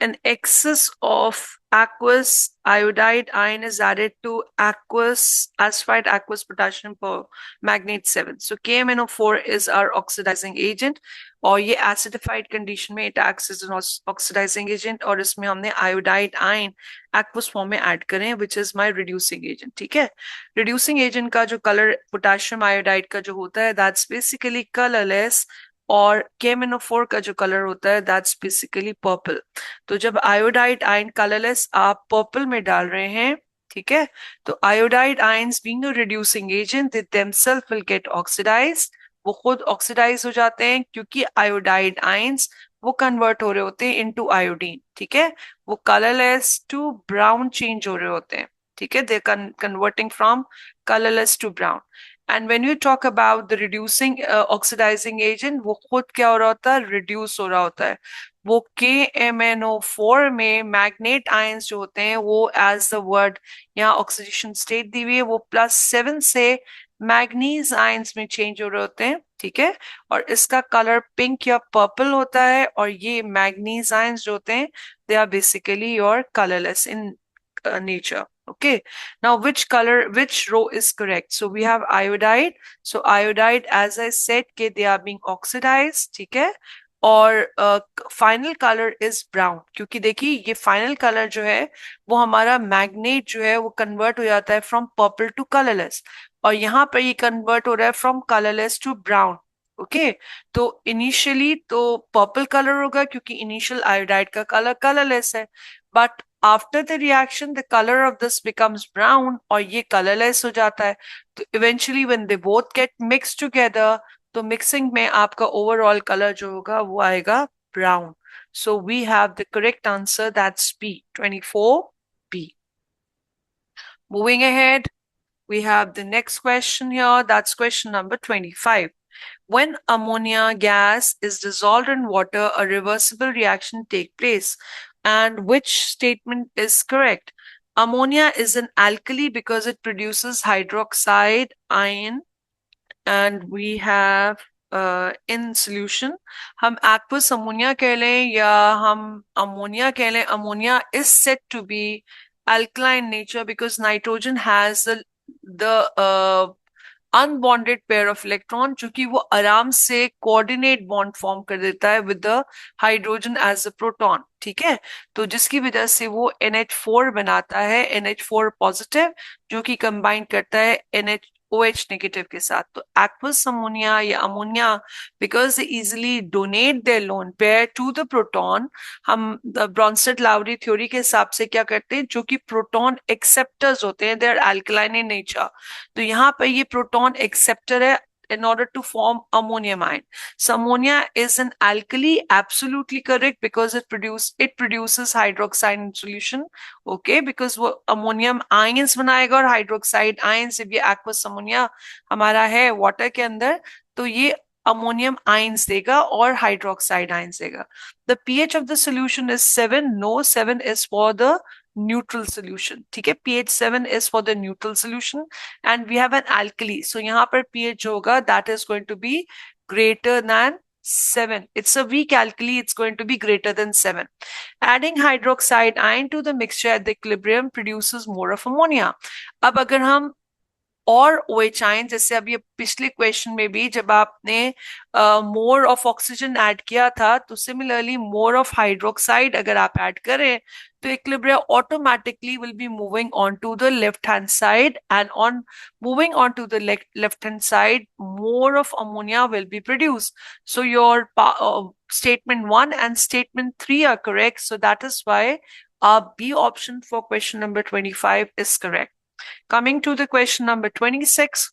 an excess of aqueous iodide ion is added to aqueous asphaltite aqueous potassium permanganate 7. So KMnO4 is our oxidizing agent और ये acidified condition में it acts as an oxidizing agent और इसमें हमने iodide ion aqueous form में add करें which is my reducing agent. ठीक है, reducing agent का जो color potassium iodide का जो होता है that's basically colorless और KMnO4 का जो कलर होता है दैट्स बेसिकली पर्पल. तो जब आयोडाइड आयन कलरलेस आप पर्पल में डाल रहे हैं, ठीक है, तो iodide ions being a reducing agent they themselves will get oxidised, वो खुद ऑक्सीडाइज हो जाते हैं क्योंकि आयोडाइड आयंस वो कन्वर्ट हो रहे होते हैं इनटू आयोडीन. ठीक है, वो कलरलेस टू ब्राउन चेंज हो रहे होते हैं. ठीक है, they converting from colourless to brown. And when you talk about the reducing oxidizing agent, वो खुद क्या हो रहा होता है, रिड्यूस हो रहा होता है. वो KMnO4 में मैग्नेट आयंस जो होते हैं वो एज द वर्ड यहाँ ऑक्सीडेशन स्टेट दी हुई है, वो +7 से मैग्नीज आयंस में चेंज हो रहे होते हैं. ठीक है, और इसका कलर पिंक या पर्पल होता है और ये मैग्नीज आयंस जो होते हैं they are basically your colourless in nature. Okay, now which row is correct? So we have iodide. So iodide, as I said, कि they are being oxidized. ठीक है, और फाइनल कलर इज ब्राउन क्योंकि देखिए ये फाइनल कलर जो है वो हमारा मैग्नेट जो है वो कन्वर्ट हो जाता है फ्रॉम पर्पल टू कलरलेस और यहाँ पर ये कन्वर्ट हो रहा है from colourless to brown. Okay, तो इनिशियली तो पर्पल कलर होगा क्योंकि इनिशियल आयोडाइड का कलर कलरलेस है, but after the reaction the colour of this becomes brown और ये कलरलेस हो जाता है. तो eventually when they both get mix together, तो मिक्सिंग में आपका ओवरऑल कलर जो होगा वो आएगा brown. So we have the correct answer, that's B, 24B. Moving ahead, we have the next question here, that's question number 25. When ammonia gas is dissolved in water, a reversible reaction takes place. And which statement is correct? Ammonia is an alkali because it produces hydroxide ion, and we have in solution, हम aqueous ammonia कह लें या हम ammonia कह लें, ammonia is said to be alkaline nature because nitrogen has the unbonded pair of electron, जो कि वो आराम से कोऑर्डिनेट बॉन्ड फॉर्म कर देता है with the hydrogen as a proton, ठीक है। तो जिसकी वजह से वो NH4 बनाता है, NH4 पॉजिटिव, जो कि कंबाइन करता है OH नेगेटिव के साथ। तो एक्वस अमोनिया या ammonia, because they easily donate their lone pair to the proton, हम ब्रॉन्स्टेड लाउरी थ्योरी के हिसाब से क्या करते हैं, जो कि प्रोटॉन एक्सेप्टर्स होते हैं, they are alkaline in nature. तो यहाँ पर ये प्रोटॉन एक्सेप्टर है in order to form ammonium ion. So ammonia is an alkali, absolutely correct, because it produces hydroxide in solution. Okay, because वो ammonium ions बनाएगा और hydroxide ions, जब ये aqueous ammonia हमारा है water के अंदर, तो ये ammonium ions देगा और hydroxide ions देगा. The pH of the solution is 7. No, 7 is for the neutral solution. ठीक है, pH 7 is for the neutral solution and we have an alkali. So यहाँ पर pH होगा, that is going to be greater than 7. It's a weak alkali, it's going to be greater than 7. Adding hydroxide ion to the mixture at the equilibrium produces more of ammonia. अब अगर हम और OH ion, जैसे अभी पिछले question में भी जब आपने मोर ऑफ ऑक्सीजन ऐड किया था, तो सिमिलरली मोर ऑफ हाइड्रोक्साइड अगर आप ऐड करें तो equilibrium automatically will be moving on to the left hand side, and on moving on to the left hand side more of ammonia will be produced. So your statement 1 and statement 3 are correct, so that is why B option for question number 25 is correct. Coming to the question number 26.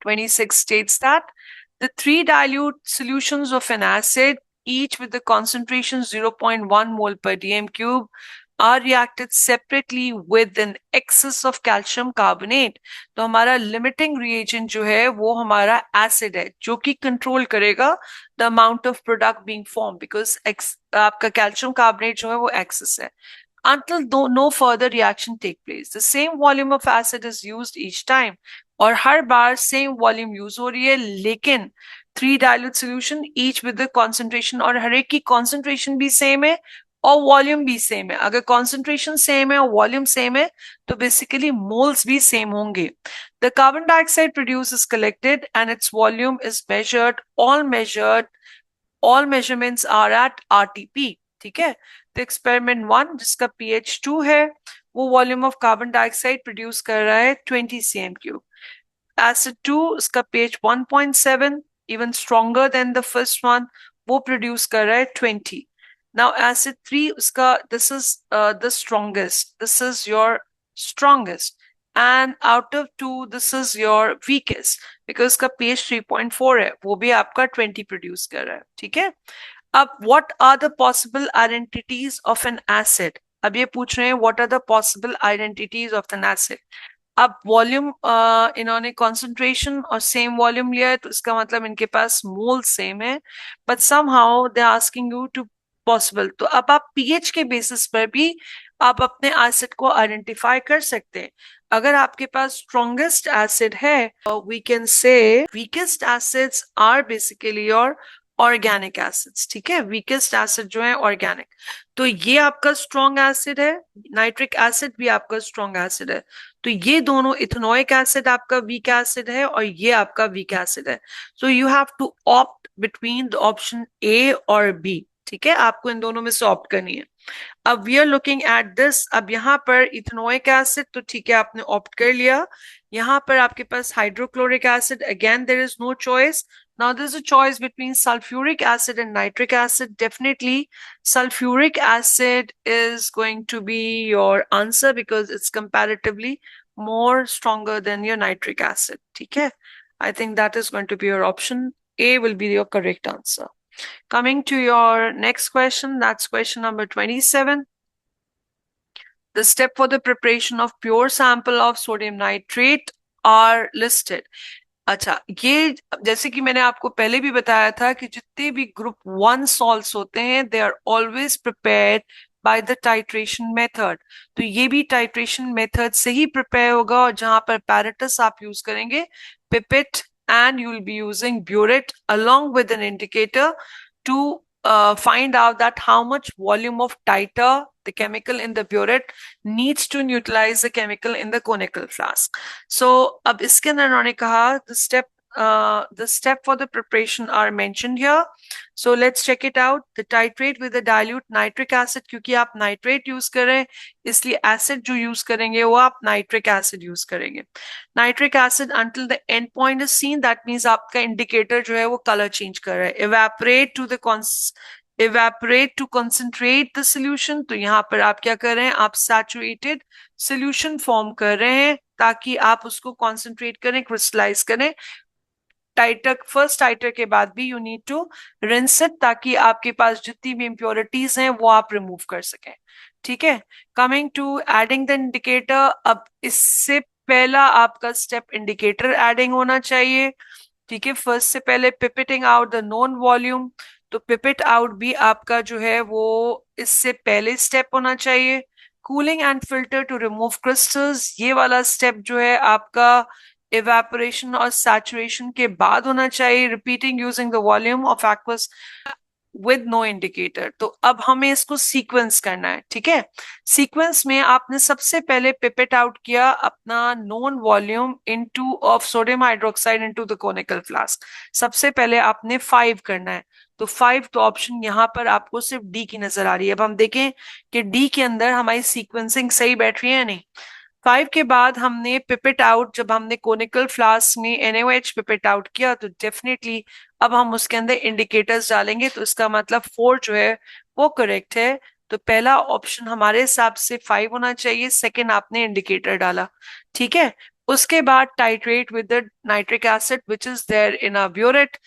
26 states that the three dilute solutions of an acid, each with the concentration 0.1 mole per dm cube, are reacted separately with an excess of calcium carbonate. तो हमारा limiting reagent जो है वो हमारा acid है, जो कि control करेगा the amount of product being formed, because आपका calcium carbonate जो है वो excess है. Until no further reaction take place, the same volume of acid is used each time. और हर बार सेम वॉल्यूम यूज हो रही है, लेकिन 3 dilute solution each with the concentration, और हर एक की कॉन्सेंट्रेशन भी सेम है और वॉल्यूम भी सेम है. अगर कॉन्सेंट्रेशन सेम है और वॉल्यूम सेम है तो बेसिकली मोल्स भी सेम होंगे. The carbon dioxide produce is collected and its volume is measured. All measurements are at RTP. ठीक है, तो एक्सपेरिमेंट 1 जिसका pH 2 है, वो volume of carbon dioxide produce कर रहा है 20 cm3. Acid 2, इसका pH 1.7, even stronger than the first one, वो produce कर रहा है 20. Now acid 3, उसका this is the strongest. This is your strongest. And out of 2, this is your weakest. Because इसका pH 3.4 है, वो भी आपका 20 produce कर रहा है. ठीक है. अब what are the possible identities of an acid? अब ये पूछ रहे हैं what are the possible identities of an acid? अब वॉल्यूम इन्होंने कॉन्सेंट्रेशन और सेम वॉल्यूम लिया है, तो इसका मतलब इनके पास मोल सेम है, but somehow they asking you to possible. तो अब आप पीएच के बेसिस पर भी आप अपने एसिड को आइडेंटिफाई कर सकते हैं. अगर आपके पास स्ट्रॉन्गेस्ट एसिड है, we can say weakest acids are basically your organic acids. ठीक है, वीकेस्ट एसिड जो है ऑर्गेनिक. तो ये आपका स्ट्रॉन्ग एसिड है, नाइट्रिक एसिड भी आपका स्ट्रॉन्ग एसिड है. तो ये दोनों, इथेनोइक एसिड आपका वीक एसिड है और ये आपका वीक एसिड है. So you have to opt between the option A और बी. ठीक है, आपको इन दोनों में से ऑप्ट करनी है. अब we are looking at this. अब यहाँ पर इथेनोइक एसिड, तो ठीक है आपने ऑप्ट कर लिया. यहाँ पर आपके पास hydrochloric acid, again there is no choice. Now there's a choice between sulfuric acid and nitric acid. Definitely sulfuric acid is going to be your answer because it's comparatively more stronger than your nitric acid. ठीक है, I think that is going to be your option. A will be your correct answer. Coming to your next question, that's question number 27. The step for the preparation of pure sample of sodium nitrate are listed. अच्छा, ये जैसे कि मैंने आपको पहले भी बताया था कि जितने भी ग्रुप 1 सॉल्ट्स होते हैं they are always prepared by the titration method. तो ये भी टाइट्रेशन मेथड से ही प्रिपेयर होगा, और जहां पर पैरेटस आप यूज करेंगे pipette, and you will be using burette along with an indicator to find out that how much volume of titer the chemical in the burette needs to neutralize the chemical in the conical flask. So अब इसके अंदर उन्होंने कहा the step for the preparation are mentioned here. So let's check it out. The titrate with the dilute nitric acid, क्योंकि आप nitrate use कर रहे हैं इसलिए acid जो यूज करेंगे वो आप nitric acid यूज करेंगे. Nitric acid until the end point is seen, that means आपका indicator जो है वो color change कर रहा है. Evaporate to concentrate the solution. तो यहाँ पर आप क्या कर रहे हैं, आप saturated solution form कर रहे हैं ताकि आप उसको concentrate करें, crystallize करें. टाइटर, फर्स्ट टाइटर के बाद भी you need to rinse it ताकि आपके पास जितनी भी इंप्योरिटीज हैं वो आप रिमूव कर सकें. ठीक है. Coming to adding the indicator, अब इससे पहला आपका स्टेप इंडिकेटर एडिंग होना चाहिए. ठीक है. फर्स्ट से पहले पिपेटिंग आउट द नोन वॉल्यूम, तो पिपेट आउट भी आपका जो है वो इससे पहले स्टेप होना चाहिए. Cooling and filter to remove crystals, ये वाला स्टेप जो है आपका इवेपोरेशन और सैचुरेशन के बाद होना चाहिए. Repeating using the volume of aqueous with no indicator. तो अब हमें इसको सीक्वेंस करना है. ठीक है. सीक्वेंस में आपने सबसे पहले पिपेट आउट किया अपना known volume into of sodium hydroxide into the conical flask. सबसे पहले आपने 5 करना है. तो 5, तो ऑप्शन यहां पर आपको सिर्फ डी की नजर आ रही है. अब हम देखें कि डी के अंदर हमारी सीक्वेंसिंग सही बैठ रही है या नहीं. 5 के बाद हमने पिपेट आउट, जब हमने कोनिकल फ्लास्क में NaOH पिपेट आउट किया तो डेफिनेटली अब हम उसके अंदर इंडिकेटर्स डालेंगे. तो इसका मतलब 4 जो है वो करेक्ट है. तो पहला ऑप्शन हमारे हिसाब से 5 होना चाहिए. सेकंड आपने इंडिकेटर डाला. ठीक है. उसके बाद titrate with the nitric acid which is there in a burette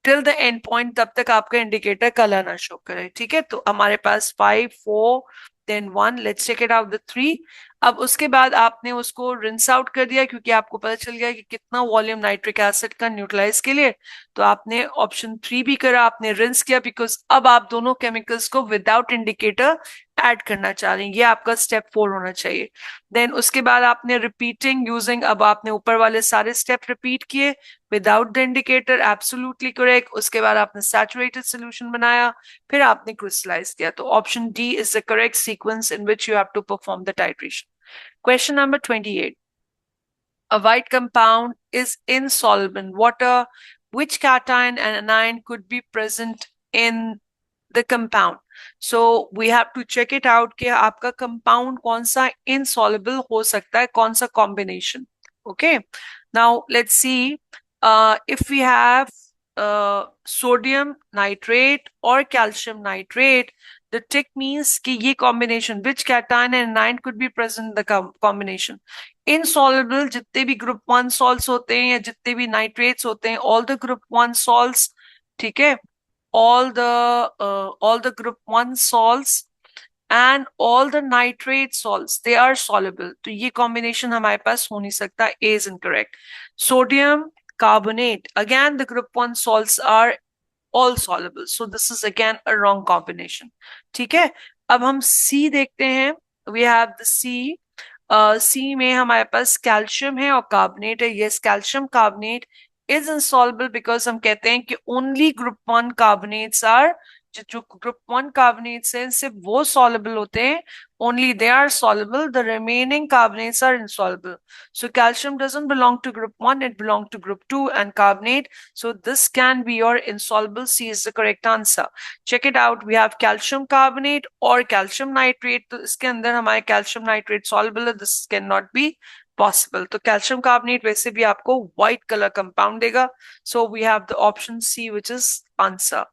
till the end point, तब तक आपका इंडिकेटर कलर ना शो करे. ठीक है. तो हमारे पास 5, 4 then 1. Let's check it out the 3. अब उसके बाद आपने उसको रिंस आउट कर दिया क्योंकि आपको पता चल गया कि कितना वॉल्यूम नाइट्रिक एसिड का न्यूट्रलाइज के लिए. तो आपने ऑप्शन 3 भी करा, आपने रिंस किया बिकॉज अब आप दोनों केमिकल्स को विदाउट इंडिकेटर ऐड करना चाह रहे हैं. ये आपका स्टेप 4 होना चाहिए. देन उसके बाद आपने रिपीटिंग यूजिंग, अब आपने ऊपर वाले सारे स्टेप रिपीट किए without the indicator, absolutely correct. उसके बाद आपने सैचुरेटेड सोल्यूशन बनाया, फिर आपने क्रिस्टलाइज किया. तो option D is the correct sequence in which you have to perform the titration. Question number 28. A white compound is insoluble in water. Which cation and anion could be present in the compound? So we have to check it out कि आपका compound कौन सा insoluble हो सकता है, कौन सा combination. Okay. Now let's see. If we have sodium nitrate or calcium nitrate, the tick means कि ये combination, which cation and anion could be present in the combination. Insoluble जितने भी group 1 salts होते हैं या जितने भी nitrates होते हैं, all the group 1 salts, ठीक है, all the group 1 salts and all the nitrate salts, they are soluble. तो ये combination हमारे पास हो नहीं सकता. A is incorrect. Sodium carbonate, again the group 1 salts are all soluble, so this is again a wrong combination. ठीक है. अब हम C देखते हैं. We have the C. C में हमारे पास कैल्शियम है और कार्बोनेट है. Yes, calcium carbonate is insoluble because हम कहते हैं कि ओनली ग्रुप 1 कार्बोनेट्स आर, जो ग्रुप 1 कार्बोनेट्स हैं सिर्फ वो सॉल्युबल होते हैं. Only they are soluble, the remaining carbonates are insoluble. So calcium doesn't belong to group 1, it belongs to group 2 and carbonate. So this can be your insoluble. C is the correct answer. Check it out. We have calcium carbonate or calcium nitrate. तो इसके अंदर हमारे calcium nitrate soluble है. This cannot be possible. तो calcium carbonate वैसे भी आपको white color compound देगा. So we have the option C, which is answer.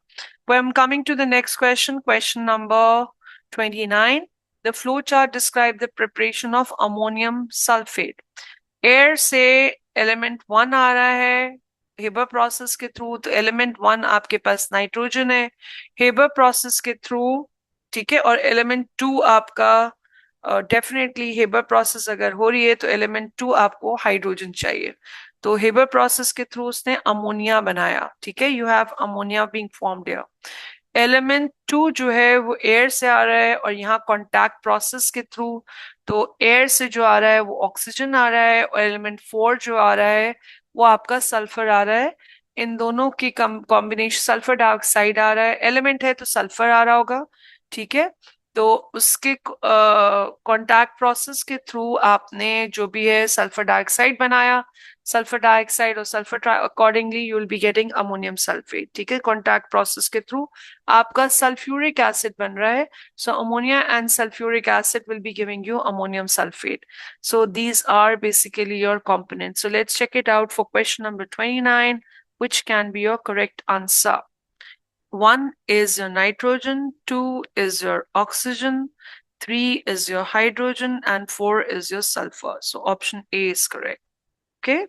When coming to the next question, question number 29. The flow chart describe the preparation of ammonium sulfate. Air से element 1 आ रहा है, Haber process के through, तो element 1 आपके पास nitrogen है Haber process के through, ठीक है। और एलिमेंट 2 आपका डेफिनेटली हेबर प्रोसेस अगर हो रही है तो एलिमेंट 2 आपको हाइड्रोजन चाहिए। तो हेबर प्रोसेस के थ्रू उसने अमोनिया बनाया, ठीक है। You have ammonia being formed here. Element 2 जो है वो एयर से आ रहा है और यहाँ कॉन्टैक्ट प्रोसेस के थ्रू, तो एयर से जो आ रहा है वो ऑक्सीजन आ रहा है, और एलिमेंट 4 जो आ रहा है वो आपका सल्फर आ रहा है। इन दोनों की कॉम्बिनेशन, सल्फर डाइऑक्साइड आ रहा है, एलिमेंट है तो सल्फर आ रहा होगा, ठीक है। तो उसके कॉन्टैक्ट प्रोसेस के थ्रू आपने जो भी है सल्फर डाइऑक्साइड बनाया, सल्फर डाइऑक्साइड और sulphur accordingly you will be getting ammonium sulphate, ठीक है। कॉन्टैक्ट प्रोसेस के थ्रू आपका सल्फ्यूरिक एसिड बन रहा है, so ammonia and sulfuric acid will be giving you ammonium sulfate. So these are basically your components. So let's check it out for question number 29, which can be your correct answer. 1 is your nitrogen, 2 is your oxygen, 3 is your hydrogen, and 4 is your sulfur. So option A is correct. Okay.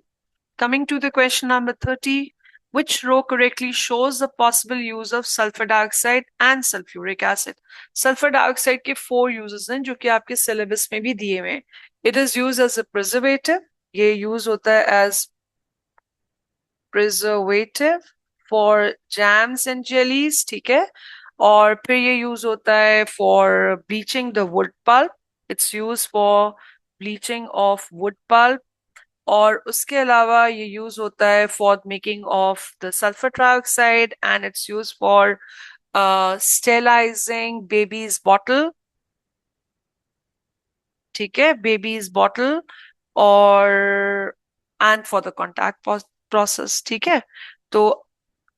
Coming to the question number 30, which row correctly shows the possible use of sulfur dioxide and sulfuric acid? Sulfur dioxide के 4 uses हैं जो कि आपके syllabus में भी दिए हुए हैं. It is used as a preservative. ये use होता है as preservative for jams and jellies, ठीक है. और फिर ये use होता है for bleaching the wood pulp. It's used for bleaching of wood pulp. और उसके अलावा ये यूज होता है for making of the sulphur trioxide, and it's use for sterilising babies bottle, ठीक है, बेबीज बॉटल, और and for the contact process, ठीक है। तो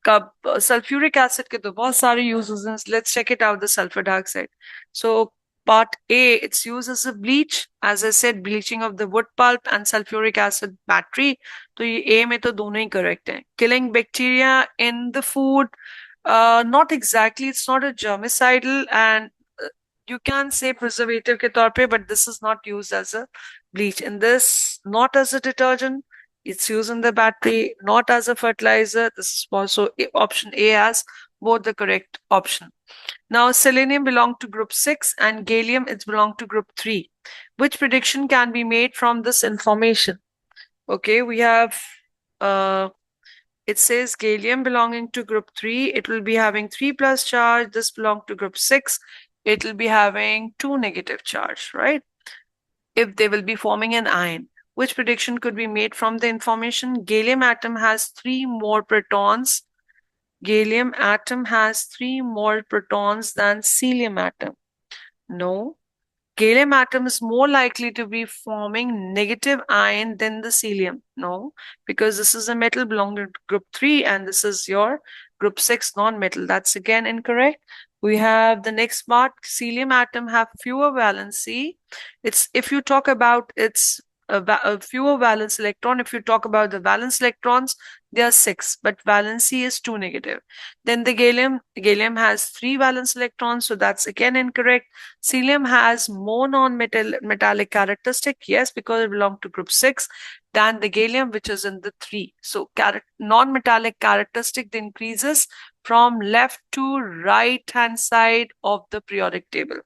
कब सल्फ्यूरिक एसिड के तो बहुत सारे यूजेस हैं. Let's check it out the sulphur dioxide. So part A, it's used as a bleach, as I said, bleaching of the wood pulp and sulfuric acid battery. तो ये A में तो दोनों ही correct हैं. Killing bacteria in the food, not exactly, it's not a germicidal, and you can say preservative के तौर पे, but this is not used as a bleach. In this, not as a detergent, it's used in the battery, not as a fertilizer. This is also option A has both the correct option. Now, selenium belong to group 6 and gallium is belong to group 3. Which prediction can be made from this information? Okay, we have, it says gallium belonging to group 3. It will be having 3 plus charge. This belong to group 6. It will be having 2 negative charge, right? If they will be forming an ion. Which prediction could be made from the information? Gallium atom has 3 more protons. Gallium atom has 3 more protons than cesium atom. No. Gallium atom is more likely to be forming negative ion than the cesium. No, because this is a metal belonging to group 3 and this is your group 6 non-metal. That's again incorrect. We have the next part. Cesium atom have fewer valency. It's, if you talk about its fewer valence electron, if you talk about the valence electrons, they are 6, but valency is 2 negative. Then the gallium has 3 valence electrons, so that's again incorrect. Cesium has more non-metallic characteristic, yes, because it belongs to group 6, than the gallium, which is in the 3. So non-metallic characteristic increases from left to right hand side of the periodic table.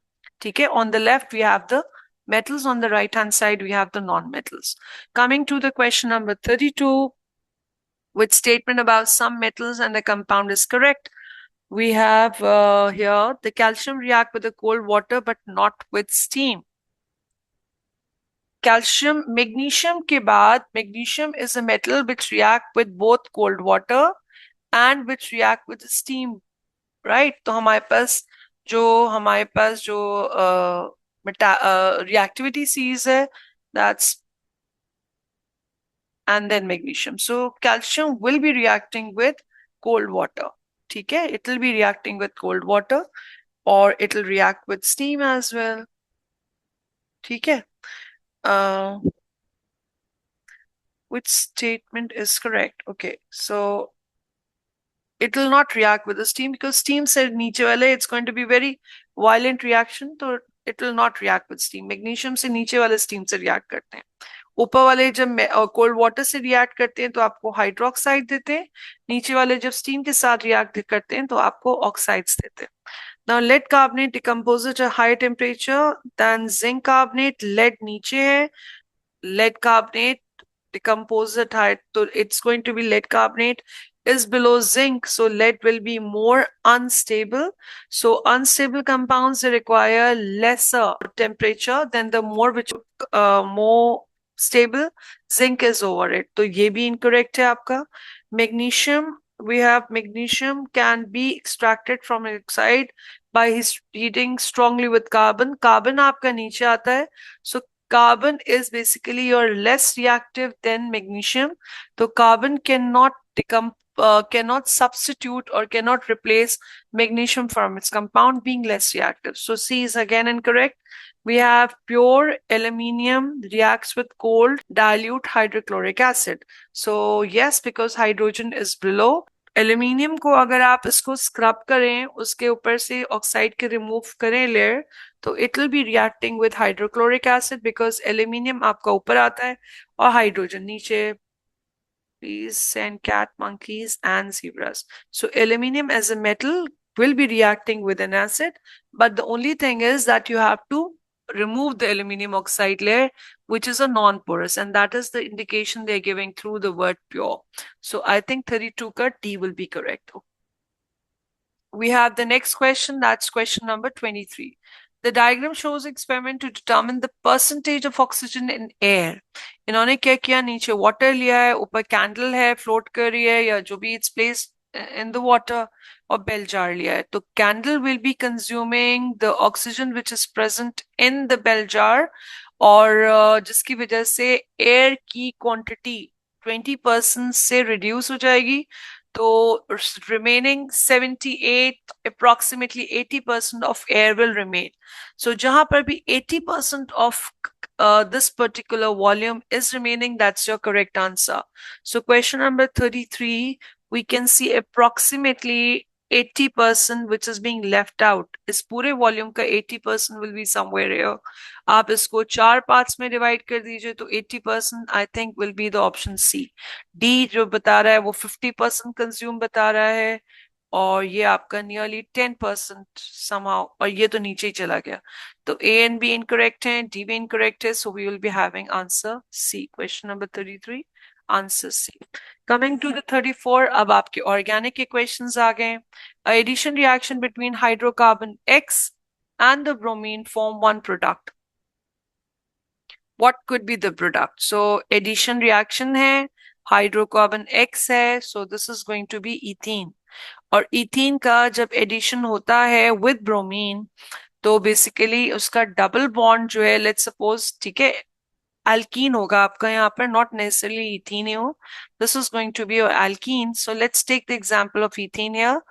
Okay, on the left we have the metals, on the right hand side we have the non-metals. Coming to the question number 32, which statement about some metals and the compound is correct? We have here the calcium react with the cold water but not with steam. Calcium, magnesium के बाद, magnesium is a metal which react with both cold water and which react with steam, right? तो हमारे पास जो reactivity C's है, that's, and then magnesium. So calcium will be reacting with cold water. ठीक है, it will be reacting with cold water or it will react with steam as well. ठीक है. Which statement is correct? Okay, so it will not react with the steam because steam से नीचे वाले, it's going to be very violent reaction, so it will not react with steam. Magnesium से नीचे वाले steam से react करते हैं. ऊपर वाले जब कोल्ड वाटर से रिएक्ट करते हैं तो आपको हाइड्रोक्साइड देते हैं, नीचे वाले जब स्टीम के साथ रिएक्ट करते हैं तो आपको ऑक्साइड्स देते हैं. Now lead carbonate decomposes at a higher temperature than zinc carbonate. Lead नीचे है, lead carbonate decomposes at high, so it's going to be lead carbonate is below zinc, so lead will be more unstable. So unstable compounds require lesser temperature than the more stable. Zinc is over it. तो ये भी incorrect है आपका. Magnesium, we have magnesium can be extracted from oxide by heating strongly with carbon. Carbon आपका नीचे आता है. So carbon is basically your less reactive than magnesium. So carbon cannot substitute or cannot replace magnesium from its compound being less reactive. So C is again incorrect. We have pure aluminium reacts with cold dilute hydrochloric acid. So yes, because hydrogen is below. Aluminium को अगर आप इसको scrub करें, उसके ऊपर से oxide के remove करें लेयर, तो it will be reacting with hydrochloric acid because aluminium आपका ऊपर आता है और हाइड्रोजन नीचे. Please send cat, monkeys, and zebras. So aluminium as a metal will be reacting with an acid, but the only thing is that you have to remove the aluminium oxide layer, which is a non-porous, and that is the indication they're giving through the word pure. So I think 32 ka D will be correct. We have the next question, that's question number 23. The diagram shows experiment to determine the percentage of oxygen in air. इन्होंने क्या किया, नीचे water लिया है, ऊपर candle है, float कर रही है या जो भी it's placed in the water, और bell jar लिया है. तो candle will be consuming the oxygen which is present in the bell jar, और जिसकी वजह से air की quantity 20% से reduce हो जाएगी. So remaining 78, approximately 80% of air will remain. So जहां पर भी 80% of this particular volume is remaining, that's your correct answer. So question number 33, we can see approximately 80% which is being left out. इस पूरे volume का 80% will be somewhere here. आप इसको 4 parts में divide कर दीजिए तो 80% I think will be the option C. D जो बता रहा है वो 50% consume बता रहा है, और ये आपका नियरली 10% somehow, और ये तो नीचे ही चला गया. तो A and B incorrect है, D भी incorrect है, so we will be having answer C. Question number 33, answer C. Coming to the 34, अब आपके organic के questions आ गए. A addition reaction between hydrocarbon X and the bromine form one product. What could be the product? So addition reaction है, hydrocarbon X है, so this is going to be ethene. और ethene का जब addition होता है with bromine तो basically उसका double bond जो है, लेट्स सपोज, ठीक है, एल्कीन होगा आपका यहाँ पर, नॉट नेसेसरली इथीन हो, this is going to be your alkene. So let's take the example of ethene here.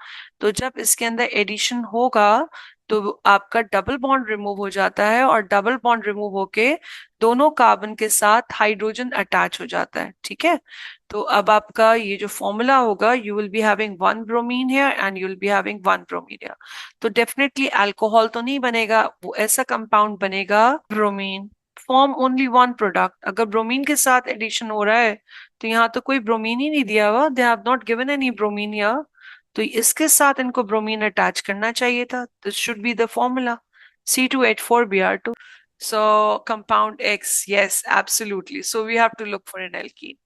तो जब इसके अंदर एडिशन होगा तो आपका डबल बॉन्ड रिमूव हो जाता है, और डबल बॉन्ड रिमूव होके दोनों कार्बन के साथ हाइड्रोजन अटैच हो जाता है. ठीक है, तो अब आपका ये जो फॉर्मूला होगा, you will be having one bromine here and you will be having one bromine here. तो डेफिनेटली अल्कोहल तो नहीं बनेगा, वो ऐसा कंपाउंड बनेगा bromine, form only one product. अगर ब्रोमीन के साथ एडिशन हो रहा है तो यहाँ तो कोई ब्रोमीन ही नहीं दिया हुआ, they have not given any bromine here, तो इसके साथ इनको ब्रोमीन अटैच करना चाहिए था. This should be the formula C2H4Br2. So compound X, yes, absolutely. So we have to look for an alkene.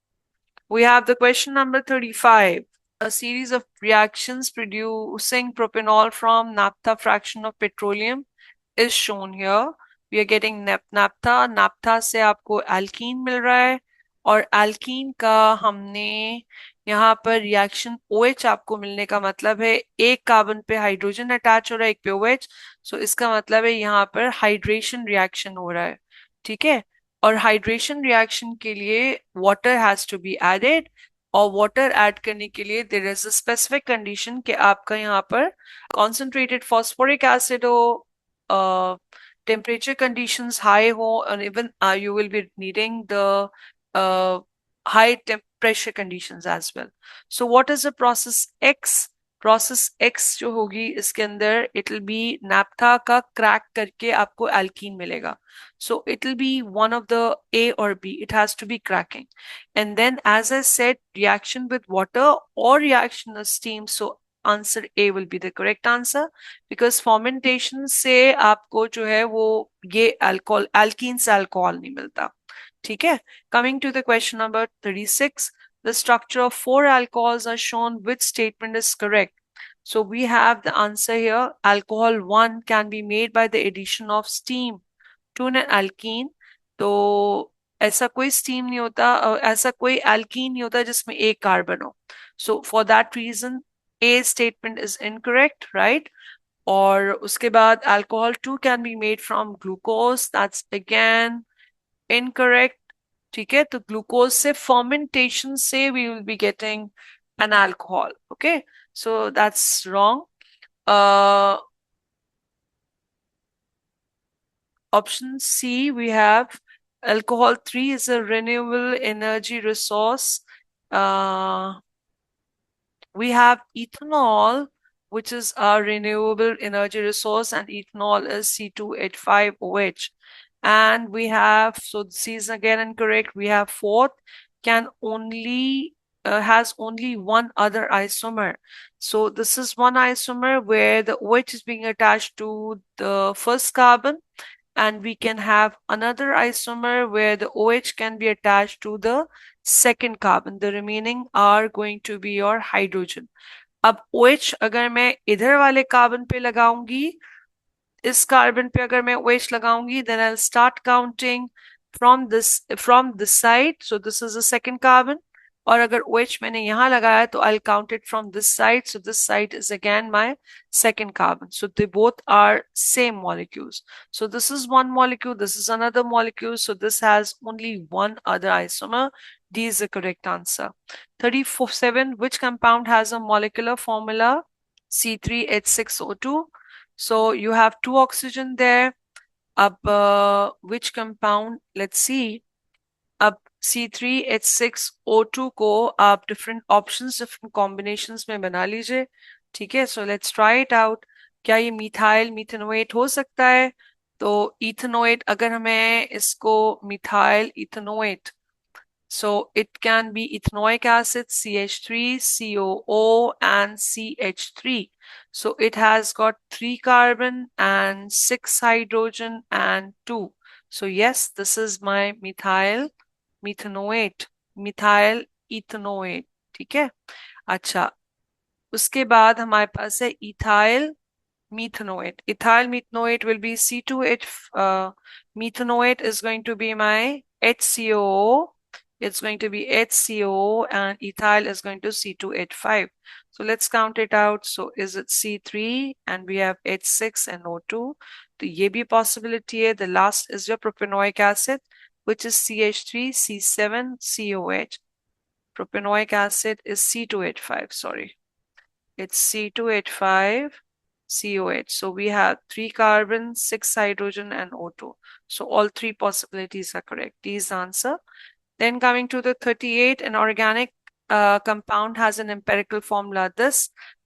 We have the question number 35. A series of reactions producing propanol from naphtha fraction of petroleum is shown here. We are getting naphtha. naphtha से आपको alkene मिल रहा है, और alkene का हमने यहाँ पर reaction OH आपको मिलने का मतलब है एक कार्बन पे हाइड्रोजन अटैच हो रहा है, एक पे OH. सो इसका मतलब है यहाँ पर हाइड्रेशन रिएक्शन हो रहा है. ठीक है, और हाइड्रेशन रिएक्शन के लिए water has to be added, और वाटर ऐड करने के लिए there is a specific condition कि आपका यहाँ पर कॉन्सेंट्रेटेड फॉस्फोरिक एसिड हो, temperature conditions high ho, and even you will be needing the high pressure conditions as well. So what is the process X? Process X जो होगी इसके अंदर it will be नैप्था का क्रैक करके आपको alkene मिलेगा. So it will be one of the A और B. It has to be cracking. And then as I said, reaction with water or reaction with steam. So answer A will be the correct answer because fermentation से आपको जो है वो ये alcohol alkene से alcohol नहीं मिलता. ठीक है. Coming to the question number 36, the structure of four alcohols are shown. Which statement is correct? So we have the answer here. Alcohol 1 can be made by the addition of steam to an alkene. तो ऐसा कोई steam नहीं होता, ऐसा कोई alkene नहीं होता जिसमें एक कार्बन हो. So for that reason A statement is incorrect, right. और उसके बाद alcohol 2 can be made from glucose, that's again incorrect. ठीक है. तो ग्लूकोज से फर्मेंटेशन से we will be getting an alcohol. Okay, so that's wrong. Option C, we have alcohol 3 is a renewable energy resource. We have ethanol, which is a renewable energy resource, and ethanol is C2H5OH. And we have, so C is again incorrect. We have fourth, can only has only one other isomer. So this is one isomer where the OH is being attached to the first carbon, and we can have another isomer where the OH can be attached to the second carbon. The remaining are going to be your hydrogen. अब OH अगर मैं इधर वाले carbon पे लगाऊंगी, इस carbon पे अगर मैं OH लगाऊंगी, then I'll start counting from this side. So this is the second carbon. और अगर OH मैंने यहाँ लगाया तो I'll count it from this side. So this side is again my second carbon. So they both are same molecules. So this is one molecule, this is another molecule. So this has only one other isomer. D is the correct answer. 37, which compound has a molecular formula C3H6O2? So you have two oxygen there. अब which compound? Let's see. अब C3H6O2 को आप different options, different combinations में बना लीजिए. ठीक है. So let's try it out. क्या ये मिथाइल मिथेनोएट हो सकता है? तो इथेनोएट, अगर हमें इसको methyl ethanoate, so it can be ethanoic acid, CH3, COO, and CH3. So it has got 3 carbon and 6 hydrogen and 2. So yes, this is my methyl methanoate, methyl ethanoate. ठीक है. अच्छा, उसके बाद हमारे पास है ethyl methanoate. Ethyl methanoate will be C2H. Methanoate is going to be my HCO. It's going to be HCO, and ethyl is going to C2H5. So let's count it out. So is it C3 and we have H6 and O2? तो ये भी possibility है. The last is your propanoic acid, which is CH3C7COH. Propanoic acid is C2H5, sorry. It's C2H5COH. So we have 3 carbon, 6 hydrogen, and O2. So all 3 possibilities are correct. D is the answer. Then coming to the 38, an organic compound has an empirical formula.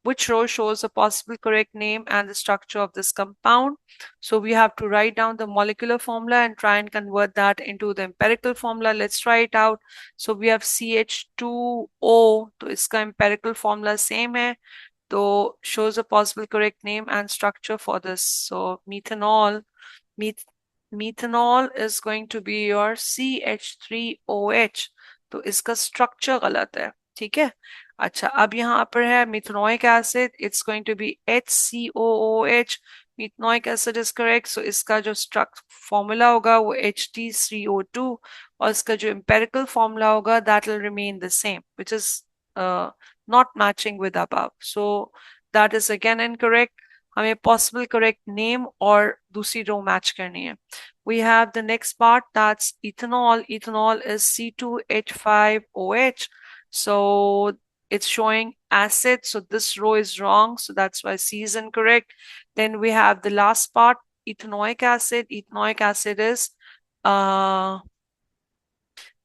Which row shows a possible correct name and the structure of this compound? So we have to write down the molecular formula and try and convert that into the empirical formula. Let's try it out. So we have CH2O. तो इसका empirical formula same है. So shows a possible correct name and structure for this. So methanol is going to be your CH3OH. तो इसका structure गलत है. ठीक है. अच्छा, अब यहाँ पर है methanoic acid. It's going to be HCOOH. Methanoic acid is correct. So इसका जो फॉर्मूला होगा वो HT3O2, और इसका जो एम्पेरिकल फॉर्मूला होगा that will remain the same, which is not matching with above. So that is again incorrect. हमें possible correct name और दूसरी row match करनी है. We have the next part, that's ethanol. Ethanol is C2H5OH. So it's showing acid. So this row is wrong. So that's why C is incorrect. Then we have the last part, ethanoic acid. Ethanoic acid is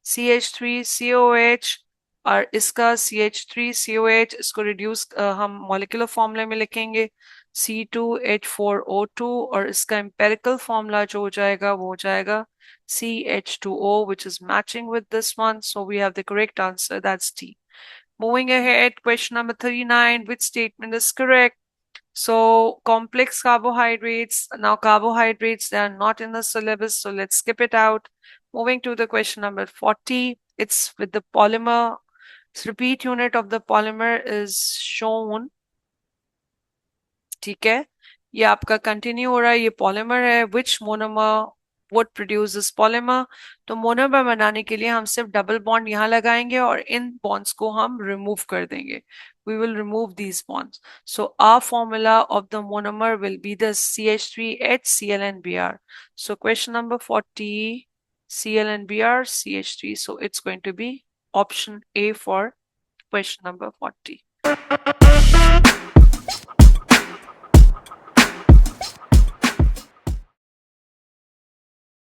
CH3COH. और इसका CH3COH इसको reduce हम molecular फॉर्मूले में लिखेंगे C2H4O2 और इसका empirical formula जो हो जाएगा वो हो जाएगा CH2O, which is matching with this one. So we have the correct answer. That's D. Moving ahead, question number 39. Which statement is correct? So complex carbohydrates. Now carbohydrates, they are not in the syllabus, so let's skip it out. Moving to the question number 40. It's with the polymer. Repeat unit of the polymer is shown. ठीक है, ये आपका continue हो रहा है, ये polymer है. Which monomer would produce this polymer? तो मोनोमर बनाने के लिए हम सिर्फ डबल बॉन्ड यहाँ लगाएंगे और इन बॉन्ड्स को हम रिमूव कर देंगे. We will remove these bonds. So our formula of the monomer will be the CH3HClNBr. So question number 40, ClNBr, CH3. So it's going to be option A for question number 40.